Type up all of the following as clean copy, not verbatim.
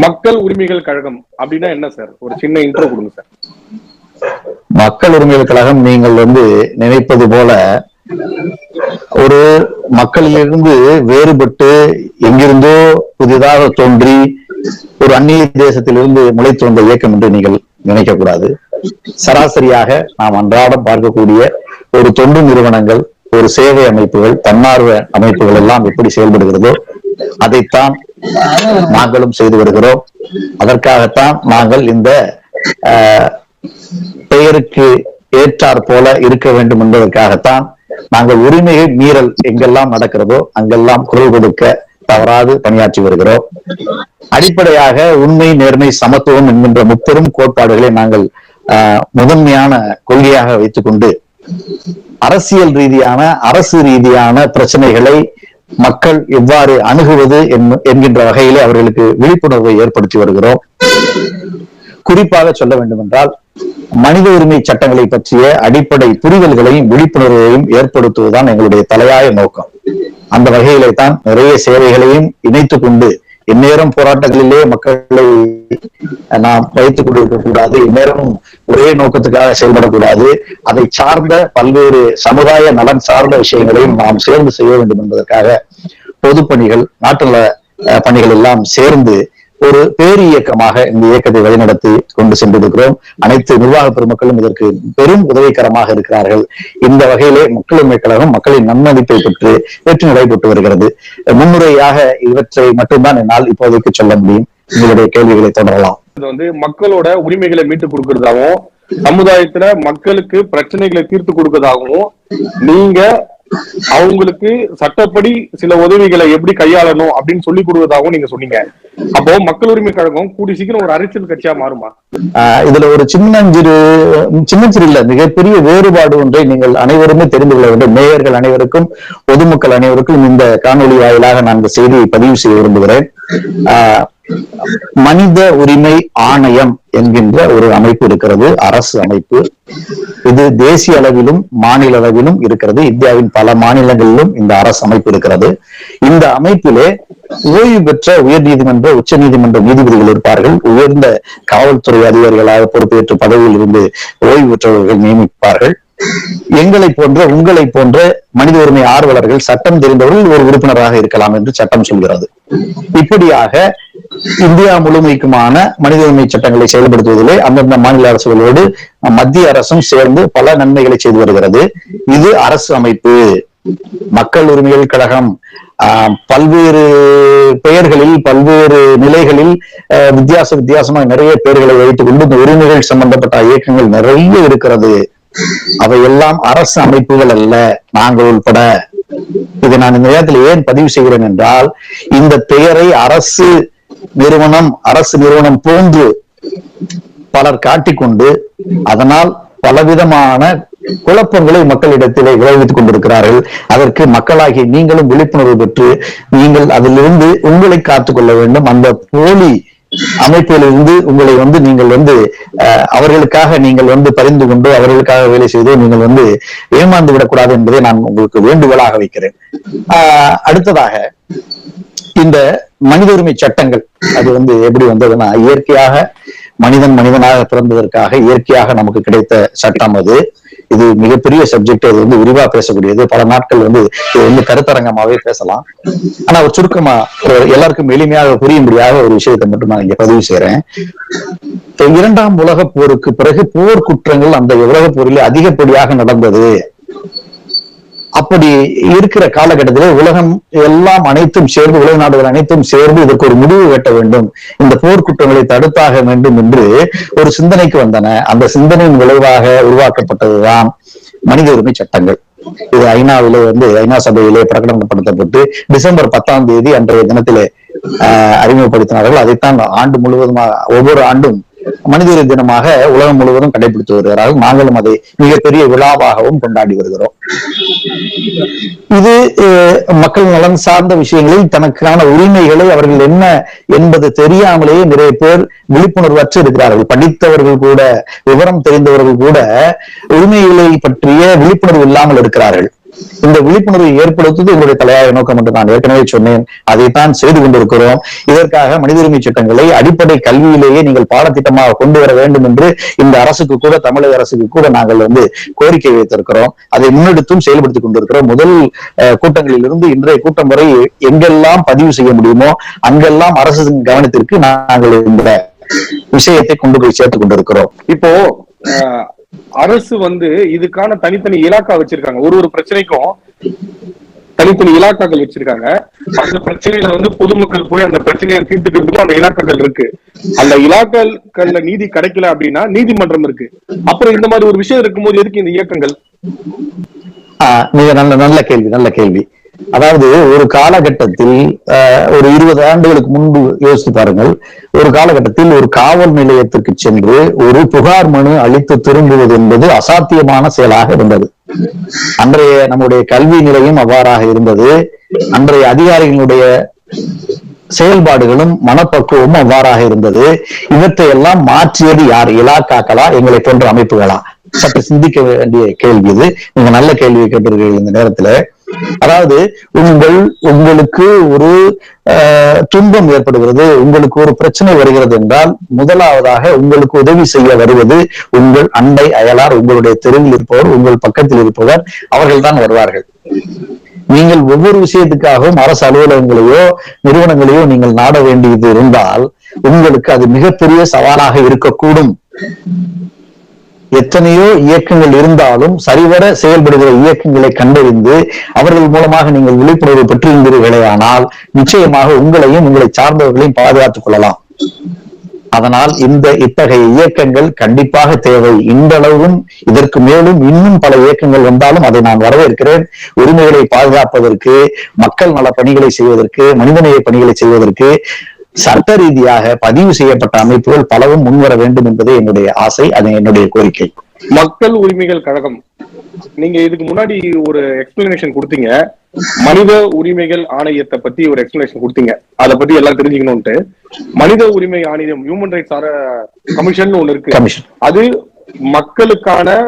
மக்கள் உரிமைகள் கழகம் அப்படின்னா என்ன சார்? ஒரு சின்ன இன்ட்ரோ கொடுங்க சார். மக்கள் உரிமைகள் கழகம் நீங்கள் நினைப்பது போல ஒரு மக்களிலிருந்து வேறுபட்டு எங்கிருந்தோ புதிதாக தோன்றி ஒரு அந்நிய தேசத்திலிருந்து முளைத்து வந்த இயக்கம் என்று நீங்கள் நினைக்க கூடாது. சராசரியாக நாம் அன்றாடம் பார்க்கக்கூடிய ஒரு தொண்டு நிறுவனங்கள், ஒரு சேவை அமைப்புகள், தன்னார்வ அமைப்புகள் எல்லாம் எப்படி செயல்படுகிறதோ அதைத்தான் நாங்களும் செய்து வருகிறோம். அதற்காகத்தான் நாங்கள் இந்த பெயருக்கு ஏற்றாற் போல இருக்க வேண்டும் என்பதற்காகத்தான் நாங்கள் உரிமையை மீறல் எங்கெல்லாம் நடக்கிறதோ அங்கெல்லாம் குரல் கொடுக்க தவறாது பணியாற்றி வருகிறோம். அடிப்படையாக உண்மை, நேர்மை, சமத்துவம் என்கின்ற முப்பெரும் கோட்பாடுகளை நாங்கள் முதன்மையான கொள்கையாக வைத்துக் கொண்டு அரசியல் ரீதியான, அரசு ரீதியான பிரச்சனைகளை மக்கள் எவ்வாறு அணுகுவது என்கின்ற வகையிலே அவர்களுக்கு விழிப்புணர்வை ஏற்படுத்தி வருகிறோம். குறிப்பாக சொல்ல வேண்டும் என்றால் மனித உரிமை சட்டங்களை பற்றிய அடிப்படை புரிதல்களையும் விழிப்புணர்வையும் ஏற்படுத்துவதுதான் எங்களுடைய தலையாய நோக்கம். அந்த வகையிலே தான் நிறைய சேவைகளையும் இணைத்துக் கொண்டு இந்நேரம் போராட்டங்களிலே மக்களை நாம் வைத்துக் கொண்டிருக்க கூடாது, இந்நேரமும் ஒரே நோக்கத்துக்காக செயல்படக்கூடாது, அதை சார்ந்த பல்வேறு சமுதாய நலன் சார்ந்த விஷயங்களையும் நாம் சேர்ந்து செய்ய வேண்டும் என்பதற்காக பொதுப்பணிகள், நாட்டுநல பணிகள் எல்லாம் சேர்ந்து ஒரு பேர் இயக்கமாக இந்த இயக்கத்தை வழிநடத்தி கொண்டு சென்றிருக்கிறோம். அனைத்து நிர்வாக பெருமக்களும் இதற்கு பெரும் உதவிகரமாக இருக்கிறார்கள். இந்த வகையிலே மக்கள் உரிமை கழகம் மக்களின் நன்மதிப்பை பெற்று வெற்றி நடைபெற்று வருகிறது. முன்னுரையாக இவற்றை மட்டும்தான் என்னால் இப்போதைக்கு சொல்ல முடியும். உங்களுடைய கேள்விகளை தொடரலாம். இது மக்களோட உரிமைகளை மீட்டுக் கொடுக்கறதாகவும், சமுதாயத்துல மக்களுக்கு பிரச்சனைகளை தீர்த்து கொடுக்கறதாகவும், நீங்க அவங்களுக்கு சட்டப்படி சில உதவிகளை எப்படி கையாளணும் அப்படின்னு சொல்லி கொடுக்கறதாகவும் நீங்க சொன்னீங்க. அப்போ மக்கள் உரிமை கழகம் கூடி சீக்கிரம் ஒரு அரசியல் கட்சியா மாறுமா? இதுல ஒரு சின்னஞ்சிறு இல்ல, மிகப்பெரிய வேறுபாடு ஒன்றை நீங்கள் அனைவருமே தெரிந்து கொள்ள வேண்டும். மேயர்கள் அனைவருக்கும், பொதுமக்கள் அனைவருக்கும் இந்த காணொலி வாயிலாக நான் இந்த செய்தியை பதிவு செய்ய விரும்புகிறேன். மனித உரிமை ஆணையம் என்கின்ற ஒரு அமைப்பு இருக்கிறது, அரசு அமைப்பு. இது தேசிய அளவிலும் மாநில அளவிலும் இருக்கிறது. இந்தியாவின் பல மாநிலங்களிலும் இந்த அரசு அமைப்பு இருக்கிறது. இந்த அமைப்பிலே ஓய்வு பெற்ற உயர் நீதிமன்ற, உச்ச நீதிமன்ற நீதிபதிகள் இருப்பார்கள். உயர்ந்த காவல்துறை அதிகாரிகளாக பொறுப்பேற்று பதவியில் இருந்து ஓய்வு பெற்றவர்கள் நியமிப்பார்கள். எங்களை போன்ற, உங்களை போன்ற மனித உரிமை ஆர்வலர்கள், சட்டம் தெரிந்தவர்கள் ஒரு உறுப்பினராக இருக்கலாம் என்று சட்டம் சொல்கிறது. இப்படியாக இந்தியா முழுமைக்குமான மனித உரிமை சட்டங்களை செயல்படுத்துவதிலே அந்தந்த மாநில அரசுகளோடு மத்திய அரசும் சேர்ந்து பல நன்மைகளை செய்து வருகிறது. இது அரசு அமைப்பு. மக்கள் உரிமைகள் கழகம் பல்வேறு பெயர்களில், பல்வேறு நிலைகளில் வித்தியாசமாக நிறைய பெயர்களை வைத்துக் கொண்டு இந்த உரிமைகள் சம்பந்தப்பட்ட இயக்கங்கள் நிறைய இருக்கிறது. அவையெல்லாம் அரசு அமைப்புகள் அல்ல, நாங்கள் உட்பட. இதை நான் இந்த நேரத்தில் ஏன் பதிவு செய்கிறேன் என்றால், இந்த பெயரை அரசு நிறுவனம் போன்று பலர் காட்டிக்கொண்டு அதனால் பலவிதமான குழப்பங்களை மக்களிடத்திலே விளைவித்துக் கொண்டிருக்கிறார்கள். அதற்கு மக்களாகிய நீங்களும் விழிப்புணர்வு பெற்று நீங்கள் அதிலிருந்து உங்களை காத்துக் கொள்ள வேண்டும். அந்த போலி அமைப்பிலிருந்து உங்களை நீங்கள் அவர்களுக்காக நீங்கள் பரிந்து கொண்டு அவர்களுக்காக வேலை செய்து நீங்கள் ஏமாந்து விடக்கூடாது என்பதை நான் உங்களுக்கு வேண்டுகோளாக வைக்கிறேன். அடுத்ததாக இந்த மனித உரிமை சட்டங்கள் அது எப்படி வந்ததுன்னா, இயற்கையாக மனிதனாக பிறந்ததற்காக இயற்கையாக நமக்கு கிடைத்த சட்டம் அது. இது மிகப்பெரிய சப்ஜெக்ட். அது விரிவா பேசக்கூடியது. பல நாட்கள் கருத்தரங்கமாவே பேசலாம். ஆனா ஒரு சுருக்கமா எல்லாருக்கும் எளிமையாக புரியும்படியாக ஒரு விஷயத்தை மட்டும் நான் இங்க பதிவு செய்யறேன். இரண்டாம் உலக போருக்கு பிறகு போர் குற்றங்கள் அந்த உலக போரிலே அதிகப்படியாக நடந்தது. அப்படி இருக்கிற காலகட்டத்திலே உலகம் எல்லாம் அனைத்தும் சேர்ந்து, உலக நாடுகள் அனைத்தும் சேர்ந்து இதற்கு ஒரு முடிவு கட்ட வேண்டும், இந்த போர்க்குற்றங்களை தடுத்தாக வேண்டும் என்று ஒரு சிந்தனைக்கு வந்தன. அந்த சிந்தனையின் விளைவாக உருவாக்கப்பட்டதுதான் மனித உரிமை சட்டங்கள். இது ஐநாவிலே ஐநா சபையிலே பிரகடனப்படுத்தப்பட்டு டிசம்பர் 10ஆம் தேதி அன்றைய தினத்திலே அறிமுகப்படுத்தினார்கள். அதைத்தான் ஆண்டு முழுவதுமாக ஒவ்வொரு ஆண்டும் மனித உரிமை தினமாக உலகம் முழுவதும் கடைபிடித்து வருகிறார்கள். நாங்களும் அதை மிகப்பெரிய விழாவாகவும் கொண்டாடி வருகிறோம். இது மக்கள் நலன் சார்ந்த விஷயங்களில் தனக்கான உரிமைகளை அவர்கள் என்ன என்பது தெரியாமலேயே நிறைய பேர் விழிப்புணர்வற்று இருக்கிறார்கள். படித்தவர்கள் கூட, விவரம் தெரிந்தவர்கள் கூட உரிமைகளை பற்றிய விழிப்புணர்வு இல்லாமல் இருக்கிறார்கள். இந்த விழிப்புணர்வை ஏற்படுத்துவது உங்களுடைய தலையாய நோக்கம் என்று நான் ஏற்கனவே சொன்னேன். அதைத்தான் செய்து கொண்டிருக்கிறோம். இதற்காக மனித உரிமை சட்டங்களை அடிப்படை கல்வியிலேயே நீங்கள் பாடத்திட்டமாக கொண்டு வர வேண்டும் என்று இந்த அரசுக்கு கூட, தமிழக அரசுக்கு கூட நாங்கள் கோரிக்கை வைத்திருக்கிறோம். அதை முன்னெடுத்தும் செயல்படுத்திக் கொண்டிருக்கிறோம். முதல் கூட்டங்களில் இருந்து இன்றைய கூட்டம் வரை எங்கெல்லாம் பதிவு செய்ய முடியுமோ அங்கெல்லாம் அரசின் கவனத்திற்கு நாங்கள் இந்த விஷயத்தை கொண்டு போய் சேர்த்துக் கொண்டிருக்கிறோம். இப்போ அரசு இதுக்கான தனித்தனி இலாக்கா வச்சிருக்காங்க. ஒரு பிரச்சனைக்கும் தனித்தனி இலாக்காக்கள் வச்சிருக்காங்க. அந்த பிரச்சனையில பொதுமக்கள் போய் அந்த பிரச்சனையை தீர்த்துக்கிறதுக்கும் அந்த இலாக்காக்கள் இருக்கு. அந்த இலாக்காக்கள்ல நீதி கிடைக்கல அப்படின்னா நீதிமன்றம் இருக்கு. அப்புறம் இந்த மாதிரி ஒரு விஷயம் இருக்கும்போது எதுக்கு இந்த இயக்கங்கள்? நீங்க நல்ல கேள்வி. அதாவது ஒரு காலகட்டத்தில் ஒரு 20 ஆண்டுகளுக்கு முன்பு யோசித்து பாருங்கள். ஒரு காலகட்டத்தில் ஒரு காவல் நிலையத்திற்கு சென்று ஒரு புகார் மனு அளித்து திரும்புவது என்பது அசாத்தியமான செயலாக இருந்தது. அன்றைய நம்முடைய கல்வி நிலையம் அவ்வாறாக இருந்தது. அன்றைய அதிகாரிகளுடைய செயல்பாடுகளும் மனப்பக்குவமும் அவ்வாறாக இருந்தது. இவற்றை எல்லாம் மாற்றியது யார்? இலாக்காக்களா, எங்களை போன்ற அமைப்புகளா? சற்று சிந்திக்க வேண்டிய கேள்வி இது. நீங்க நல்ல கேள்வியை கேட்டிருக்கீங்க இந்த நேரத்துல. அதாவது உங்களுக்கு ஒரு துன்பம் ஏற்படுகிறது, உங்களுக்கு ஒரு பிரச்சனை வருகிறது என்றால் முதலாவதாக உங்களுக்கு உதவி செய்ய வருவது உங்கள் அண்டை அயலார், உங்களுடைய தெருவில் இருப்பவர், உங்கள் பக்கத்தில் இருப்பவர், அவர்கள் தான் வருவார்கள். நீங்கள் ஒவ்வொரு விஷயத்துக்காகவும் அரசு அலுவலகங்களையோ நிறுவனங்களையோ நீங்கள் நாட வேண்டியது இருந்தால் உங்களுக்கு அது மிகப்பெரிய சவாலாக இருக்கக்கூடும். எத்தனையோ இயக்கங்கள் இருந்தாலும் சரிவர செயல்படுகிற இயக்கங்களை கண்டறிந்து அவர்கள் மூலமாக நீங்கள் விழிப்புணர்வு பெற்றிருந்தீர்களேயானால் நிச்சயமாக உங்களையும் உங்களை சார்ந்தவர்களையும் பாதுகாத்துக் கொள்ளலாம். அதனால் இத்தகைய இயக்கங்கள் கண்டிப்பாக தேவை. இன்றளவும் இதற்கு மேலும் இன்னும் பல இயக்கங்கள் வந்தாலும் அதை நான் வரவேற்கிறேன். உரிமைகளை பாதுகாப்பதற்கு, மக்கள் நல பணிகளை செய்வதற்கு, மனிதநேய பணிகளை செய்வதற்கு சட்ட ரீதியாக பதிவு செய்யப்பட்ட அமைப்புகள் பலவும் முன்வர வேண்டும் என்பதே என்னுடைய ஆசை, அது என்னுடைய கோரிக்கை. மக்கள் உரிமைகள் கழகம், நீங்க இதுக்கு முன்னாடி ஒரு எக்ஸ்பிளனேஷன் கொடுத்தீங்க. மனித உரிமைகள் ஆணையத்தை பத்தி ஒரு எக்ஸ்பிளனேஷன் கொடுத்தீங்க. அதை பத்தி எல்லாம் தெரிஞ்சுக்கணும்ட்டு மனித உரிமை ஆணையம், ஹியூமன் ரைட்ஸ் கமிஷன் ஒண்ணு இருக்கு. அது மக்களுக்கான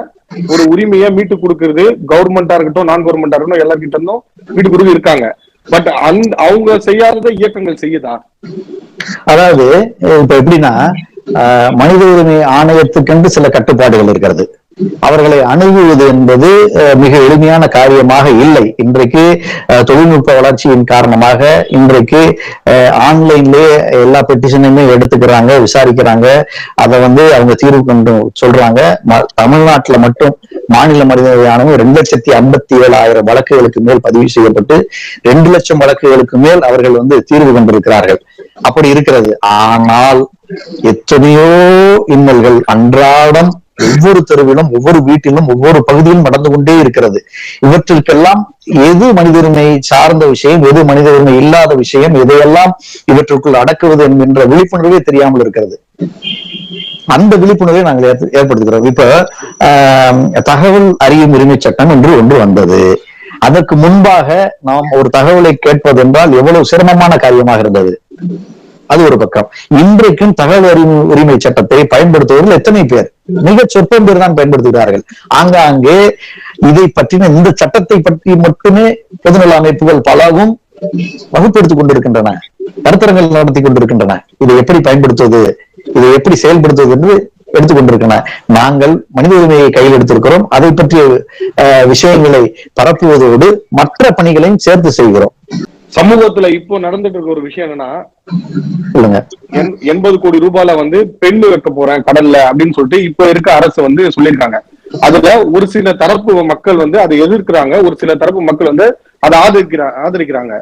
ஒரு உரிமையை மீட்டு கொடுக்கறது, கவர்மெண்டா இருக்கட்டும் நான் கவர்மெண்டா இருக்கட்டும் எல்லார்கிட்ட இருந்தும் மீட்டு கொடுக்க இருக்காங்க. பட் அவங்க செய்யாத இயக்கங்கள் செய்யுதா? அதாவது இப்ப எப்படின்னா, மனித உரிமை ஆணையத்துக்கென்று சில கட்டுப்பாடுகள் இருக்கிறது. அவர்களை அணுகுவது என்பது மிக எளிமையான காரியமாக இல்லை. இன்றைக்கு தொழில்நுட்ப வளர்ச்சியின் காரணமாக இன்றைக்கு ஆன்லைன்லயே எல்லா பெட்டிஷனையுமே எடுத்துக்கிறாங்க, விசாரிக்கிறாங்க. அதை அவங்க தீர்வு கொண்டு சொல்றாங்க. தமிழ்நாட்டுல மட்டும் மாநில மனித உரிமை ஆணையம் 2,57,000 வழக்குகளுக்கு மேல் பதிவு செய்யப்பட்டு 2 லட்சம் வழக்குகளுக்கு மேல் அவர்கள் தீர்வு கொண்டிருக்கிறார்கள். அப்படி இருக்கிறது. ஆனால் எத்தனையோ இன்னல்கள் அன்றாடம் ஒவ்வொரு தெருவிலும், ஒவ்வொரு வீட்டிலும், ஒவ்வொரு பகுதியிலும் நடந்து கொண்டே இருக்கிறது. இவற்றிற்கெல்லாம் எது மனித உரிமை சார்ந்த விஷயம், எது மனித உரிமை இல்லாத விஷயம், எதையெல்லாம் இவற்றுக்குள் அடக்குவது என்கின்ற விழிப்புணர்வே தெரியாமல் இருக்கிறது. அந்த விழிப்புணர்வை நாங்கள் ஏற்படுத்துகிறோம். இப்ப தகவல் அறியும் உரிமை சட்டம் என்று ஒன்று வந்தது. அதற்கு முன்பாக நாம் ஒரு தகவலை கேட்பது என்றால் எவ்வளவு சிரமமான காரியமாக இருந்தது. அது ஒரு பக்கம். இன்றைக்கும் தகவல் அறிவு உரிமை சட்டத்தை பயன்படுத்துவதில் எத்தனை பேர், மிக சொற்பம் பேர் தான் பயன்படுத்துகிறார்கள். ஆங்காங்கே இதை பற்றின, இந்த சட்டத்தை பற்றி மட்டுமே பொதுநல அமைப்புகள் பலவும் வகுப்பெடுத்துக் கொண்டிருக்கின்றன, கருத்தரங்கள் நடத்தி கொண்டிருக்கின்றன. இதை எப்படி பயன்படுத்துவது, இதை எப்படி செயல்படுத்துவது என்று எடுத்துக்கொண்டிருக்கின்றன. நாங்கள் மனித உரிமையை கையில் எடுத்திருக்கிறோம். அதை பற்றிய விஷயங்களை பரப்புவதோடு மற்ற பணிகளையும் சேர்த்து செய்கிறோம். சமூகத்துல இப்போ நடந்துட்டு இருக்க ஒரு விஷயம் என்னன்னா, 80 கோடி ரூபாயில பெண் வைக்க போறேன் கடல்ல அப்படின்னு சொல்லிட்டு இப்ப இருக்க அரசு சொல்லியிருக்காங்க. அதுல ஒரு சில தரப்பு மக்கள் அதை எதிர்க்கிறாங்க, ஒரு சில தரப்பு மக்கள் அதை ஆதரிக்கிறாங்க.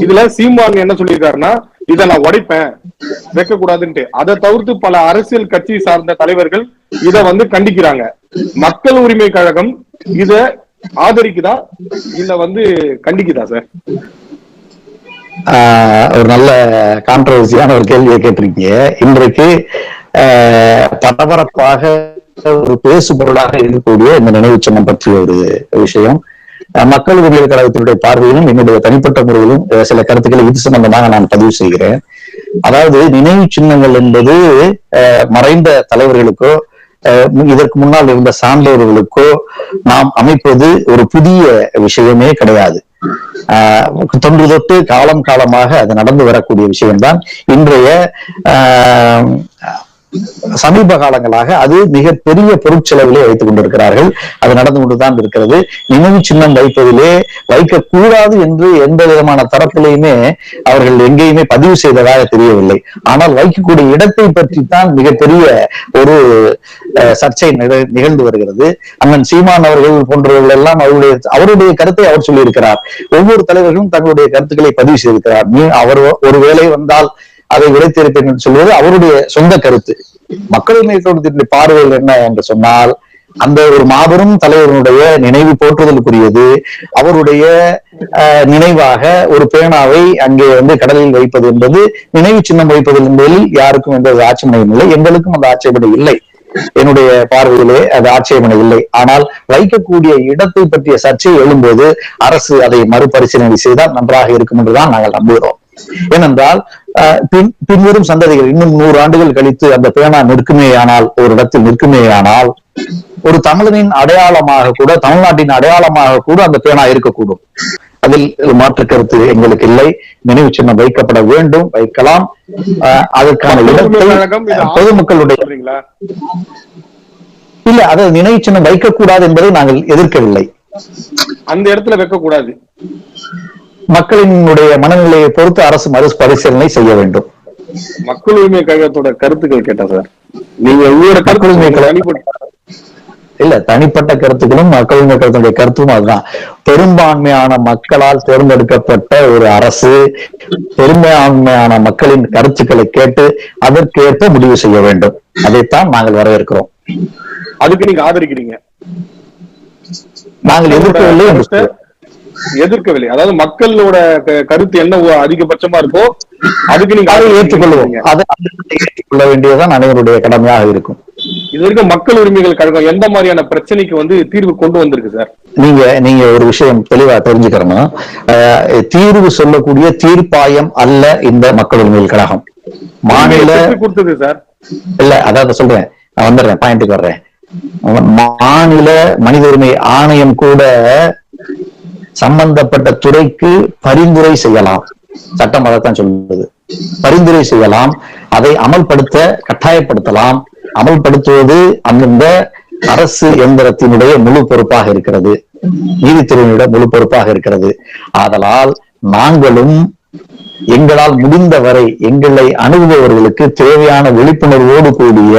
இதுல சீமான் என்ன சொல்லியிருக்காருன்னா, இதை நான் உடைப்பேன், வைக்க கூடாதுன்ட்டு. அதை தவிர்த்து பல அரசியல் கட்சி சார்ந்த தலைவர்கள் இதை கண்டிக்கிறாங்க. மக்கள் உரிமை கழகம் இத ஆதரிக்குதா இல்ல கண்டிக்குதா சார்? ஒரு நல்ல கான்ட்ரவர்சியான ஒரு கேள்வியை கேட்டிருக்கீங்க. இன்றைக்கு பரபரப்பாக ஒரு பேசு பொருளாக இருக்கக்கூடிய இந்த நினைவு சின்னம் பற்றிய ஒரு விஷயம் மக்கள் உரிமை கழகத்தினுடைய பார்வையிலும் என்னுடைய தனிப்பட்ட முறையிலும் சில கருத்துக்களை இது சம்பந்தமாக நான் பதிவு செய்கிறேன். அதாவது நினைவு சின்னங்கள் என்பது மறைந்த தலைவர்களுக்கோ இதற்கு முன்னால் இருந்த சான்றோர்களுக்கோ நாம் அமைப்பது ஒரு புதிய விஷயமே கிடையாது. தொன்று தொட்டு காலம் காலமாக அது நடந்து வரக்கூடிய விஷயம்தான். இன்றைய சமீப காலங்களாக அது மிகப்பெரிய பொருட்செலவிலே வைத்துக் கொண்டிருக்கிறார்கள். அது நடந்து கொண்டுதான் இருக்கிறது. நினைவு சின்னம் வைப்பதிலே வைக்கக்கூடாது என்று எந்த விதமான தரப்பிலையுமே அவர்கள் எங்கேயுமே பதிவு செய்ததாக தெரியவில்லை. ஆனால் வைக்கக்கூடிய இடத்தை பற்றித்தான் மிகப்பெரிய ஒரு சர்ச்சை நிகழ்ந்து வருகிறது. அண்ணன் சீமான் அவர்கள் போன்றவர்கள் எல்லாம் அவருடைய கருத்தை அவர் சொல்லியிருக்கிறார். ஒவ்வொரு தலைவர்களும் தங்களுடைய கருத்துக்களை பதிவு செய்திருக்கிறார். அவர் ஒரு வேளை வந்தால் அதை உரைத்திருப்பேன் என்று சொல்வது அவருடைய சொந்த கருத்து. மக்கள் உரிமை கழகத்தினுடைய பார்வையில் என்ன என்று சொன்னால், அந்த ஒரு மாபெரும் தலைவருடைய நினைவு போற்றுதலுக்குரியது. அவருடைய நினைவாக ஒரு பேனாவை அங்கே கடலில் வைப்பது என்பது, நினைவு சின்னம் வைப்பது என்பதில் யாருக்கும் எந்த ஆட்சேபனையும் இல்லை. எங்களுக்கும் அந்த ஆட்சேபனை இல்லை. என்னுடைய பார்வையிலே அது ஆட்சேபனை இல்லை. ஆனால் வைக்கக்கூடிய இடத்தை பற்றிய சர்ச்சை எழும்போது அரசு அதை மறுபரிசீலனை செய்தால் நன்றாக இருக்கும் என்றுதான் நாங்கள் நம்புகிறோம். ஏனென்றால் பின்வரும் சந்ததிகள் இன்னும் 100 ஆண்டுகள் கழித்து அந்த பேனா நிற்குமேயானால், ஒரு இடத்தில் நிற்குமேயானால், ஒரு தமிழனின் அடையாளமாக கூட, தமிழ்நாட்டின் அடையாளமாக கூட அந்த பேனா இருக்கக்கூடும். அதில் மாற்று கருத்து எங்களுக்கு இல்லை. நினைவு சின்னம் வைக்கப்பட வேண்டும், வைக்கலாம். அதற்கான இடத்தை பொதுமக்களுடைய இல்ல, அதாவது நினைவு சின்னம் வைக்கக்கூடாது என்பதை நாங்கள் எதிர்க்கவில்லை. அந்த இடத்துல வைக்கக்கூடாது. மக்களினுடைய மனநிலையை பொறுத்து அரசு மறுபரிசீலனை செய்ய வேண்டும். மக்கள் உரிமை கழகத்தோட கருத்துக்கள் கேட்டா சார், நீங்க மக்கள் உரிமை கழகம் இல்ல, தனிப்பட்ட கருத்துக்களும் மக்கள் உரிமை கழகத்துடைய கருத்தும் அதுதான். பெரும்பான்மையான மக்களால் தேர்ந்தெடுக்கப்பட்ட ஒரு அரசு பெரும்பான்மையான மக்களின் கருத்துக்களை கேட்டு அதற்கேற்ப முடிவு செய்ய வேண்டும். அதைத்தான் நாங்கள் வரவேற்கிறோம். அதுக்கு நீங்க ஆதரிக்கிறீங்க? நாங்கள் எதிர்க்கவில்லை. அதாவது மக்களோட கருத்து என்ன அதிகபட்சமா இருக்கோ அதுக்கு நீங்க அதை ஏற்றுக்கொள்ளுவோம். அதை ஏற்றுக்கொள்ள வேண்டியதுதான் அனைவருடைய கடமையாக இருக்கும். இது வரைக்கும் மக்கள் உரிமைகள் கழகம் எந்த மாதிரியான பிரச்சனைக்கு தீர்வு கொண்டு வந்திருக்கு சார்? நீங்க ஒரு விஷயம் தெளிவா தெரிஞ்சுக்கிறோம். தீர்வு சொல்லக்கூடிய தீர்ப்பாயம் அல்ல இந்த மக்கள் உரிமைகள் கழகம். மாநில கொடுத்தது சார் இல்ல, அதாவது சொல்றேன், நான் வந்துடுறேன், பாயிண்ட்டுக்கு வர்றேன். மாநில மனித உரிமை ஆணையம் கூட சம்பந்தப்பட்ட துறைக்கு பரிந்துரை செய்யலாம். சட்டம் அதைத்தான் சொல்லுது. பரிந்துரை செய்யலாம், அதை அமல்படுத்த கட்டாயப்படுத்தலாம். அமல்படுத்துவது அந்தந்த அரசு எந்திரத்தினுடைய முழு பொறுப்பாக இருக்கிறது, நீதித்துறையினுடைய முழு பொறுப்பாக இருக்கிறது. ஆதலால் நாங்களும் எங்களால் முடிந்தவரை எங்களை அணுகுபவர்களுக்கு தேவையான விழிப்புணர்வோடு கூடிய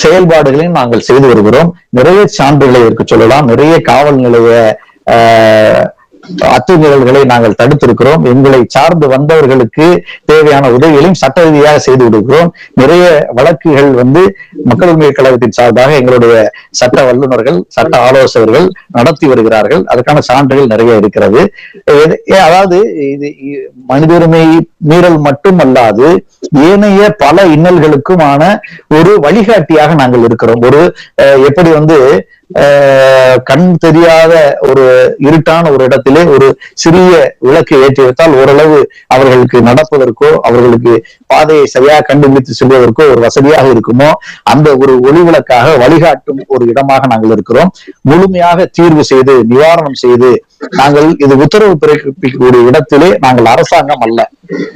செயல்பாடுகளையும் நாங்கள் செய்து வருகிறோம். நிறைய சான்றுகளை இதற்கு சொல்லலாம். நிறைய காவல் நிலைய அத்துமீறல்களை நாங்கள் தடுத்திருக்கிறோம். எங்களை சார்ந்து வந்தவர்களுக்கு தேவையான உதவிகளையும் சட்ட ரீதியாக செய்து கொடுக்கிறோம். நிறைய வழக்குகள் மக்கள் உரிமை கழகத்தின் சார்பாக எங்களுடைய சட்ட வல்லுநர்கள், சட்ட ஆலோசகர்கள் நடத்தி வருகிறார்கள். அதற்கான சான்றுகள் நிறைய இருக்கிறது. அதாவது இது மனித உரிமை மீறல் மட்டுமல்லாது ஏனைய பல இன்னல்களுக்குமான ஒரு வழிகாட்டியாக நாங்கள் இருக்கிறோம். ஒரு எப்படி கண் தெரியாத ஒரு இருட்டான ஒரு இடத்திலே ஒரு சிறிய விளக்கை ஏற்றி வைத்தால் ஓரளவு அவர்களுக்கு நடப்பதற்கோ அவர்களுக்கு பாதையை சரியாக கண்டுபிடித்து செல்வதற்கோ ஒரு வசதியாக இருக்குமோ, அந்த ஒரு ஒளிவிளக்காக வழிகாட்டும் ஒரு இடமாக நாங்கள் இருக்கிறோம். முழுமையாக தீர்வு செய்து நிவாரணம் செய்து நாங்கள் இது உத்தரவு பிறப்பிக்கக்கூடிய இடத்திலே நாங்கள் அரசாங்கம் அல்ல,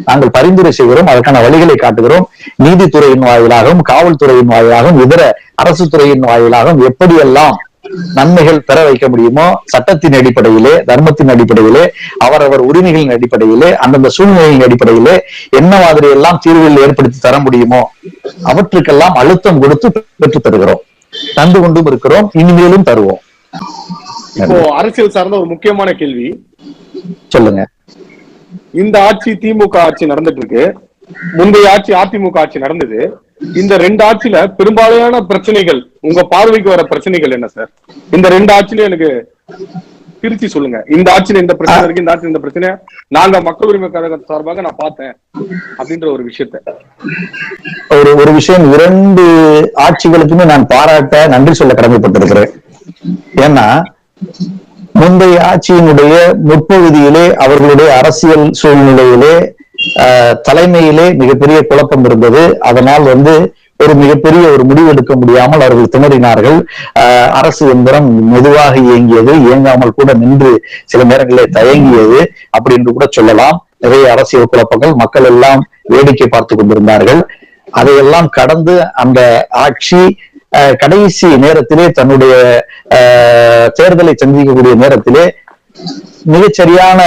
நாங்கள் பரிந்துரை செய்கிறோம். அதற்கான வழிகளை காட்டுகிறோம். நீதித்துறையின் வாயிலாகவும் காவல்துறையின் வாயிலாகவும் இதர அரசு துறையின் வாயிலாகவும் எப்படியெல்லாம் நன்மைகள் பெற வைக்க முடியுமோ, சட்டத்தின் அடிப்படையிலே, தர்மத்தின் அடிப்படையிலே, அவரவர் உரிமைகளின் அடிப்படையிலே, அந்தந்த சூழ்நிலையின் அடிப்படையிலே என்ன மாதிரி எல்லாம் தீர்வுகள் ஏற்படுத்தி தர முடியுமோ அவற்றுக்கெல்லாம் அழுத்தம் கொடுத்து பெற்று தருகிறோம். தந்து கொண்டும் இருக்கிறோம், இனிமேலும் தருவோம். இப்போ அரசியல் சார்ந்த ஒரு முக்கியமான கேள்வி சொல்லுங்க. இந்த ஆட்சி திமுக ஆட்சி நடந்துட்டு இருக்கு, முந்தைய ஆட்சி அதிமுக ஆட்சி நடந்தது. இந்த 2 ஆட்சியில பெரும்பாலான பிரச்சனைகள், உங்க பார்வைக்கு வர பிரச்சனைகள் என்ன சார்? இந்த 2 ஆட்சியில எனக்கு பிரிச்சு சொல்லுங்க. இந்த ஆட்சியில இந்த பிரச்சனை இருக்கு, இந்த ஆட்சியில இந்த பிரச்சனை நாங்க மக்கள் உரிமை கழகம் சார்பாக நான் பார்த்தேன் அப்படின்ற ஒரு விஷயத்த ஒரு விஷயம் 2 ஆட்சிகளுக்குமே நான் பாராட்ட நன்றி சொல்ல கடமைப்பட்டிருக்கிறேன். ஏன்னா முந்தைய ஆட்சியினுடைய முற்பகுதியிலே அவர்களுடைய அரசியல் சூழ்நிலையிலே தலைமையிலே மிகப்பெரிய குழப்பம் இருந்தது. அதனால் ஒரு மிகப்பெரிய ஒரு முடிவு எடுக்க முடியாமல் அவர்கள் திணறினார்கள். அரசு எந்திரம் மெதுவாக இயங்கியது, இயங்காமல் கூட நின்று சில நேரங்களில் தயங்கியது அப்படி என்று கூட சொல்லலாம். நிறைய அரசியல் குழப்பங்கள், மக்கள் எல்லாம் வேடிக்கை பார்த்து கொண்டிருந்தார்கள். அதையெல்லாம் கடந்து அந்த ஆட்சி கடைசி நேரத்திலே தன்னுடைய தேர்தலை சந்திக்கக்கூடிய நேரத்திலே மிகச்சரியான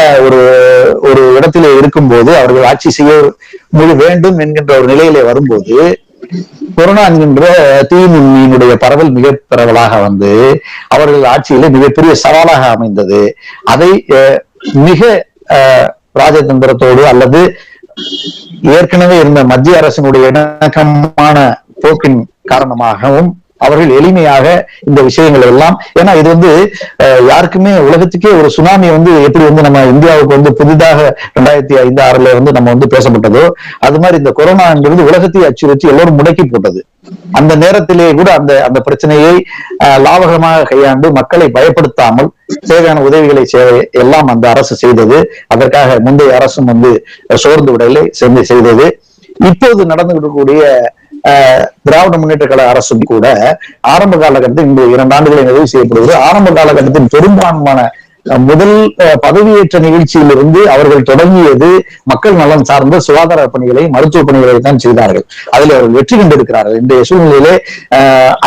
ஒரு இடத்திலே இருக்கும்போது, அவர்கள் ஆட்சி செய்ய வேண்டும் என்கின்ற ஒரு நிலையிலே வரும்போது, கொரோனா என்கின்ற தீநுண்ணியினுடைய பரவல் மிக பரவலாக அவர்கள் ஆட்சியிலே மிகப்பெரிய சவாலாக அமைந்தது. அதை மிக ராஜதந்திரத்தோடு அல்லது ஏற்கனவே இருந்த மத்திய அரசினுடைய இணக்கமான போக்கின் காரணமாகவும் அவர்கள் எளிமையாக இந்த விஷயங்கள் எல்லாம், ஏன்னா இது யாருக்குமே உலகத்துக்கே ஒரு சுனாமி எப்படி நம்ம இந்தியாவுக்கு புதிதாக 2005-2006 நம்ம பேசப்பட்டதோ, அது மாதிரி இந்த கொரோனாங்கிறது உலகத்தையே அச்சுறுத்தி எல்லோரும் முடக்கி போட்டது. அந்த நேரத்திலே கூட அந்த பிரச்சனையை லாபகமாக கையாண்டு மக்களை பயப்படுத்தாமல் தேவையான உதவிகளை எல்லாம் அந்த அரசு செய்தது. அதற்காக முந்தைய அரசும் சோர்ந்து விடலை செய்தது. இப்போது நடந்துகிட்டக்கூடிய திராவிட முன்னேற்ற கழக அரசும் கூட ஆரம்ப காலகட்டத்தில் இந்த 2 ஆண்டுகளை நிறைவு செய்யப்படுவது, ஆரம்ப காலகட்டத்தின் பெரும்பான்மையான முதல் பதவியேற்ற நிகழ்ச்சியிலிருந்து அவர்கள் தொடங்கியது மக்கள் நலன் சார்ந்த சுகாதார பணிகளை, மருத்துவ பணிகளை தான் செய்தார்கள். அதில் அவர்கள் வெற்றி கண்டிருக்கிறார்கள். இன்றைய சூழ்நிலையிலே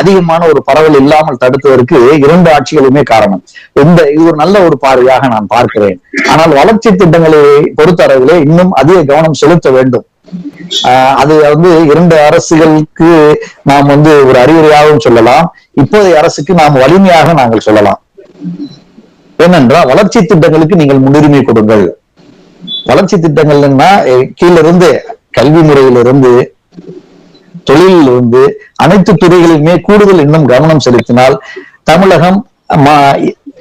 அதிகமான ஒரு பரவல் இல்லாமல் தடுத்ததற்கு 2 ஆட்சிகளுமே காரணம். இது ஒரு நல்ல ஒரு பார்வையாக நான் பார்க்கிறேன். ஆனால் வளர்ச்சி திட்டங்களை பொறுத்தளவிலே இன்னும் அதிக கவனம் செலுத்த வேண்டும். அது 2 அரசுகளுக்கு நாம் ஒரு அறிவுரையாகவும் சொல்லலாம், இப்போதைய அரசுக்கு நாம் வலிமையாக நாங்கள் சொல்லலாம். ஏனென்றால் வளர்ச்சி திட்டங்களுக்கு நீங்கள் முன்னுரிமை கொடுங்கள். வளர்ச்சி திட்டங்கள்னா கீழிருந்து கல்வி முறையிலிருந்து தொழிலிருந்து அனைத்து துறைகளிலுமே கூடுதல் இன்னும் கவனம் செலுத்தினால் தமிழகம்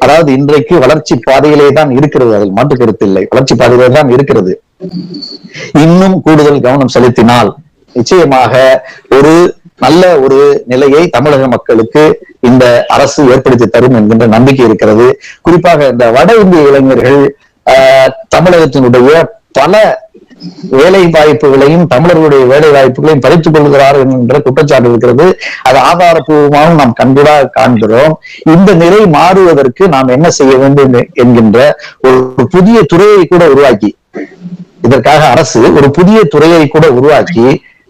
அதாவது இன்றைக்கு வளர்ச்சி பாதையிலே தான் இருக்கிறது, அதில் மாற்று கருத்து இல்லை, வளர்ச்சி பாதையிலே தான் இருக்கிறது. இன்னும் கூடுதல் கவனம் செலுத்தினால் நிச்சயமாக ஒரு நல்ல ஒரு நிலையை தமிழக மக்களுக்கு இந்த அரசு ஏற்படுத்தி தரும் என்கின்ற நம்பிக்கை இருக்கிறது. குறிப்பாக இந்த வட இந்திய இளைஞர்கள் தமிழகத்தினுடைய பல வேலை வாய்ப்புகளையும் தமிழர்களுடைய வேலை வாய்ப்புகளையும் பறித்துக் கொள்கிறார்கள் என்கின்ற குற்றச்சாட்டு இருக்கிறது. அது ஆதாரப்பூர்வமாகவும் நாம் கண்கூடாக காண்கிறோம். இந்த நிலை மாறுவதற்கு நாம் என்ன செய்ய வேண்டும் என்கின்ற ஒரு புதிய துறையை கூட உருவாக்கி, இதற்காக அரசு ஒரு புதிய துறையை கூட உருவாக்கி